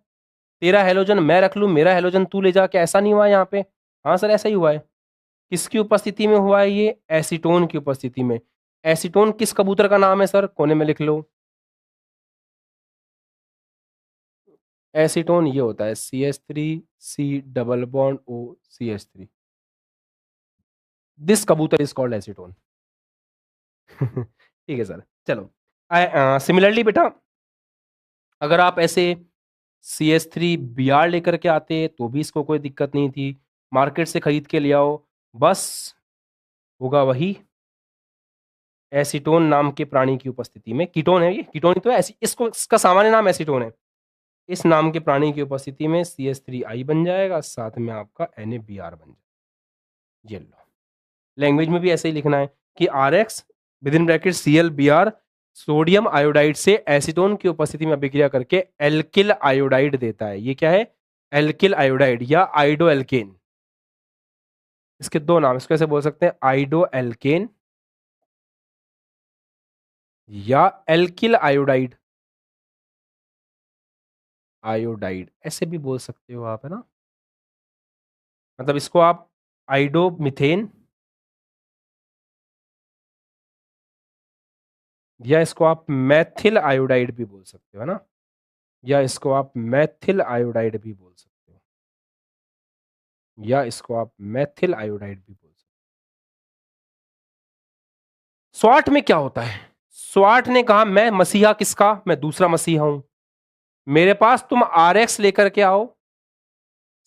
तेरा हेलोजन मैं रख लूं, मेरा हेलोजन तू ले जा, क्या ऐसा नहीं हुआ है यहाँ पे? हाँ सर ऐसा ही हुआ है। किसकी उपस्थिति में हुआ है? ये एसीटोन की उपस्थिति में। एसीटोन किस कबूतर का नाम है सर? कोने में लिख लो। एसीटोन ये होता है CH3 C double bond O CH3। This कबूतर इज कॉल्ड एसीटोन। ठीक है सर, चलो। सिमिलरली बेटा, अगर आप ऐसे CH3Br लेकर के आते तो भी इसको कोई दिक्कत नहीं थी, मार्केट से खरीद के ले आओ, बस होगा वही एसीटोन नाम के प्राणी की उपस्थिति में। कीटोन है ये, कीटोन ही तो है, इसको इसका सामान्य नाम एसीटोन है। इस नाम के प्राणी की उपस्थिति में CH3I बन जाएगा, साथ में आपका NaBr बन जाएगा। ये लो, लैंग्वेज में भी ऐसे ही लिखना है कि RX with in bracket ClBr sodium iodide से एसीटोन की उपस्थिति में अभिक्रिया करके एल्किल आयोडाइड देता है। ये क्या है? एल्किल आयोडाइड या आइडो एल्केन। इसके दो नाम, इसको ऐसे बोल सकते हैं आइडो एल्केन या एल्किल आयोडाइड, आयोडाइड ऐसे भी बोल सकते हो आप, है ना। मतलब इसको आप आइडो मिथेन या इसको आप मैथिल आयोडाइड भी बोल सकते हो, है ना, या इसको आप मैथिल आयोडाइड भी बोल सकते हो, या इसको आप मैथिल आयोडाइड भी बोल सकते हो। स्वाट में क्या होता है? स्वाट ने कहा मैं मसीहा किसका? मैं दूसरा मसीहा हूं, मेरे पास तुम RX लेकर के आओ,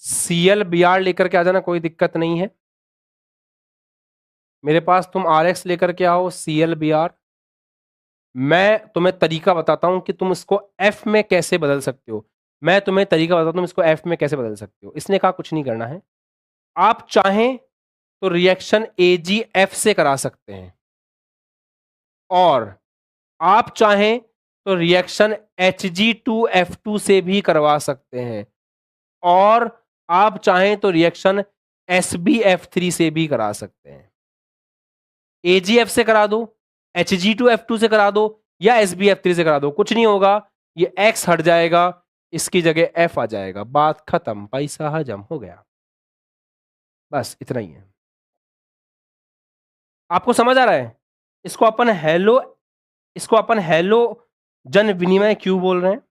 ClBr लेकर के आ जाना, कोई दिक्कत नहीं है। मेरे पास तुम RX लेकर के आओ, ClBr, मैं तुम्हें तरीका बताता हूं कि तुम इसको F में कैसे बदल सकते हो। मैं तुम्हें तरीका बताता हूं तुम इसको F में कैसे बदल सकते हो। इसने कहा कुछ नहीं करना है, आप चाहें तो रिएक्शन AgF से करा सकते हैं, और आप चाहें तो रिएक्शन Hg2F2 से भी करवा सकते हैं, और आप चाहें तो रिएक्शन SbF3 से भी करा सकते हैं। AgF से करा दो, Hg2F2 से करा दो, या SbF3 से करा दो, कुछ नहीं होगा, ये X हट जाएगा, इसकी जगह F आ जाएगा, बात खत्म, पैसा हजम हो गया। बस इतना ही है। आपको समझ आ रहा है? इसको अपन हेलो जन विनिमय क्यों बोल रहे हैं?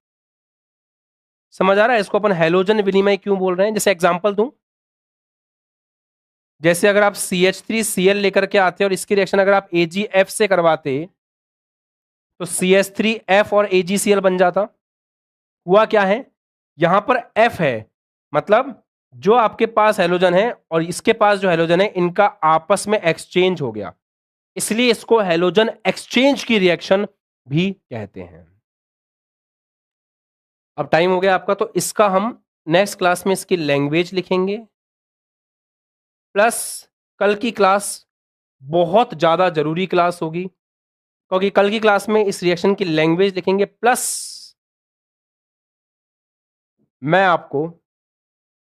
समझ आ रहा है? इसको अपन हेलोजन विनिमय क्यों बोल रहे हैं? जैसे एग्जांपल दूं, जैसे अगर आप CH3Cl लेकर के आते और इसकी रिएक्शन अगर आप AgF से करवाते तो CH3F और AgCl बन जाता। हुआ क्या है, यहां पर F है, मतलब जो आपके पास हेलोजन है और इसके पास जो हेलोजन है, इनका आपस में एक्सचेंज हो गया, इसलिए इसको हेलोजन एक्सचेंज की रिएक्शन भी कहते हैं। अब टाइम हो गया आपका, तो इसका हम नेक्स्ट क्लास में इसकी लैंग्वेज लिखेंगे, प्लस कल की क्लास बहुत ज्यादा जरूरी क्लास होगी, क्योंकि कल की क्लास में इस रिएक्शन की लैंग्वेज लिखेंगे, प्लस मैं आपको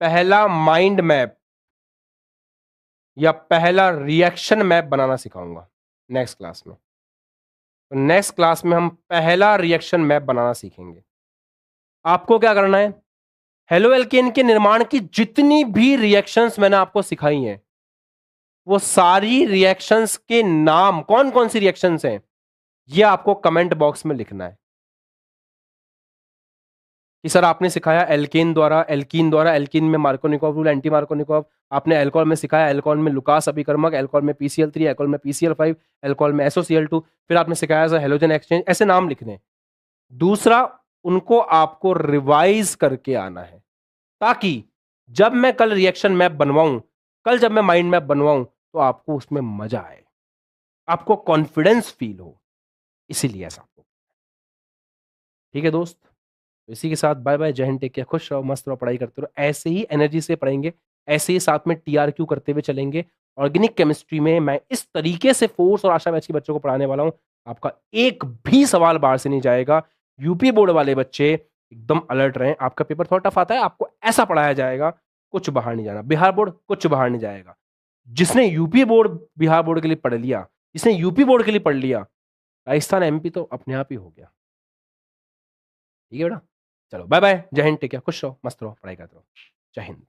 पहला माइंड मैप या पहला रिएक्शन मैप बनाना सिखाऊंगा नेक्स्ट क्लास में। तो नेक्स्ट क्लास में हम पहला रिएक्शन मैप बनाना सीखेंगे। आपको क्या करना है, हेलो एल्केन के निर्माण की जितनी भी रिएक्शंस मैंने आपको सिखाई हैं, वो सारी रिएक्शंस के नाम, कौन कौन सी रिएक्शंस हैं, ये आपको कमेंट बॉक्स में लिखना है कि सर आपने सिखाया एल्कीन द्वारा, एल्कीन में मार्कोनिकॉव रूल, एंटी मार्कोनिकॉव, आपने एल्कोहल में सिखाया, एल्कोहल में लुकास अभिकर्मक, एल्कोहल में PCl3, एल्कोहल में PCl5, एल्कोहल में SOCl2, फिर आपने सिखाया सर हेलोजन एक्सचेंज, ऐसे नाम लिखने। दूसरा, उनको आपको रिवाइज करके आना है, ताकि जब मैं कल रिएक्शन मैप बनवाऊं, कल जब मैं माइंड मैप बनवाऊं, तो आपको उसमें मजा आए, आपको कॉन्फिडेंस फील हो, इसीलिए ऐसा। ठीक है दोस्त, तो इसी के साथ बाय बाय, जय हिंद, टेक केयर, खुश रहो, मस्त रहो, पढ़ाई करते रहो, ऐसे ही एनर्जी से पढ़ेंगे, ऐसे ही साथ में TRQ करते हुए चलेंगे। ऑर्गेनिक केमिस्ट्री में मैं इस तरीके से फोर्स और आशा बैच के बच्चों को पढ़ाने वाला हूं, आपका एक भी सवाल बाहर से नहीं जाएगा। यूपी बोर्ड वाले बच्चे एकदम अलर्ट रहें, आपका पेपर थोड़ा टफ आता है, आपको ऐसा पढ़ाया जाएगा, कुछ बाहर नहीं जाना। बिहार बोर्ड कुछ बाहर नहीं जाएगा, जिसने यूपी बोर्ड बिहार बोर्ड के लिए पढ़ लिया, जिसने यूपी बोर्ड के लिए पढ़ लिया, राजस्थान MP तो अपने आप ही हो गया। ठीक है बेटा, चलो बाय बाय, जय हिंद, टेक केयर, खुश रहो, मस्त रहो, पढ़ाई करते रहो, जय हिंद।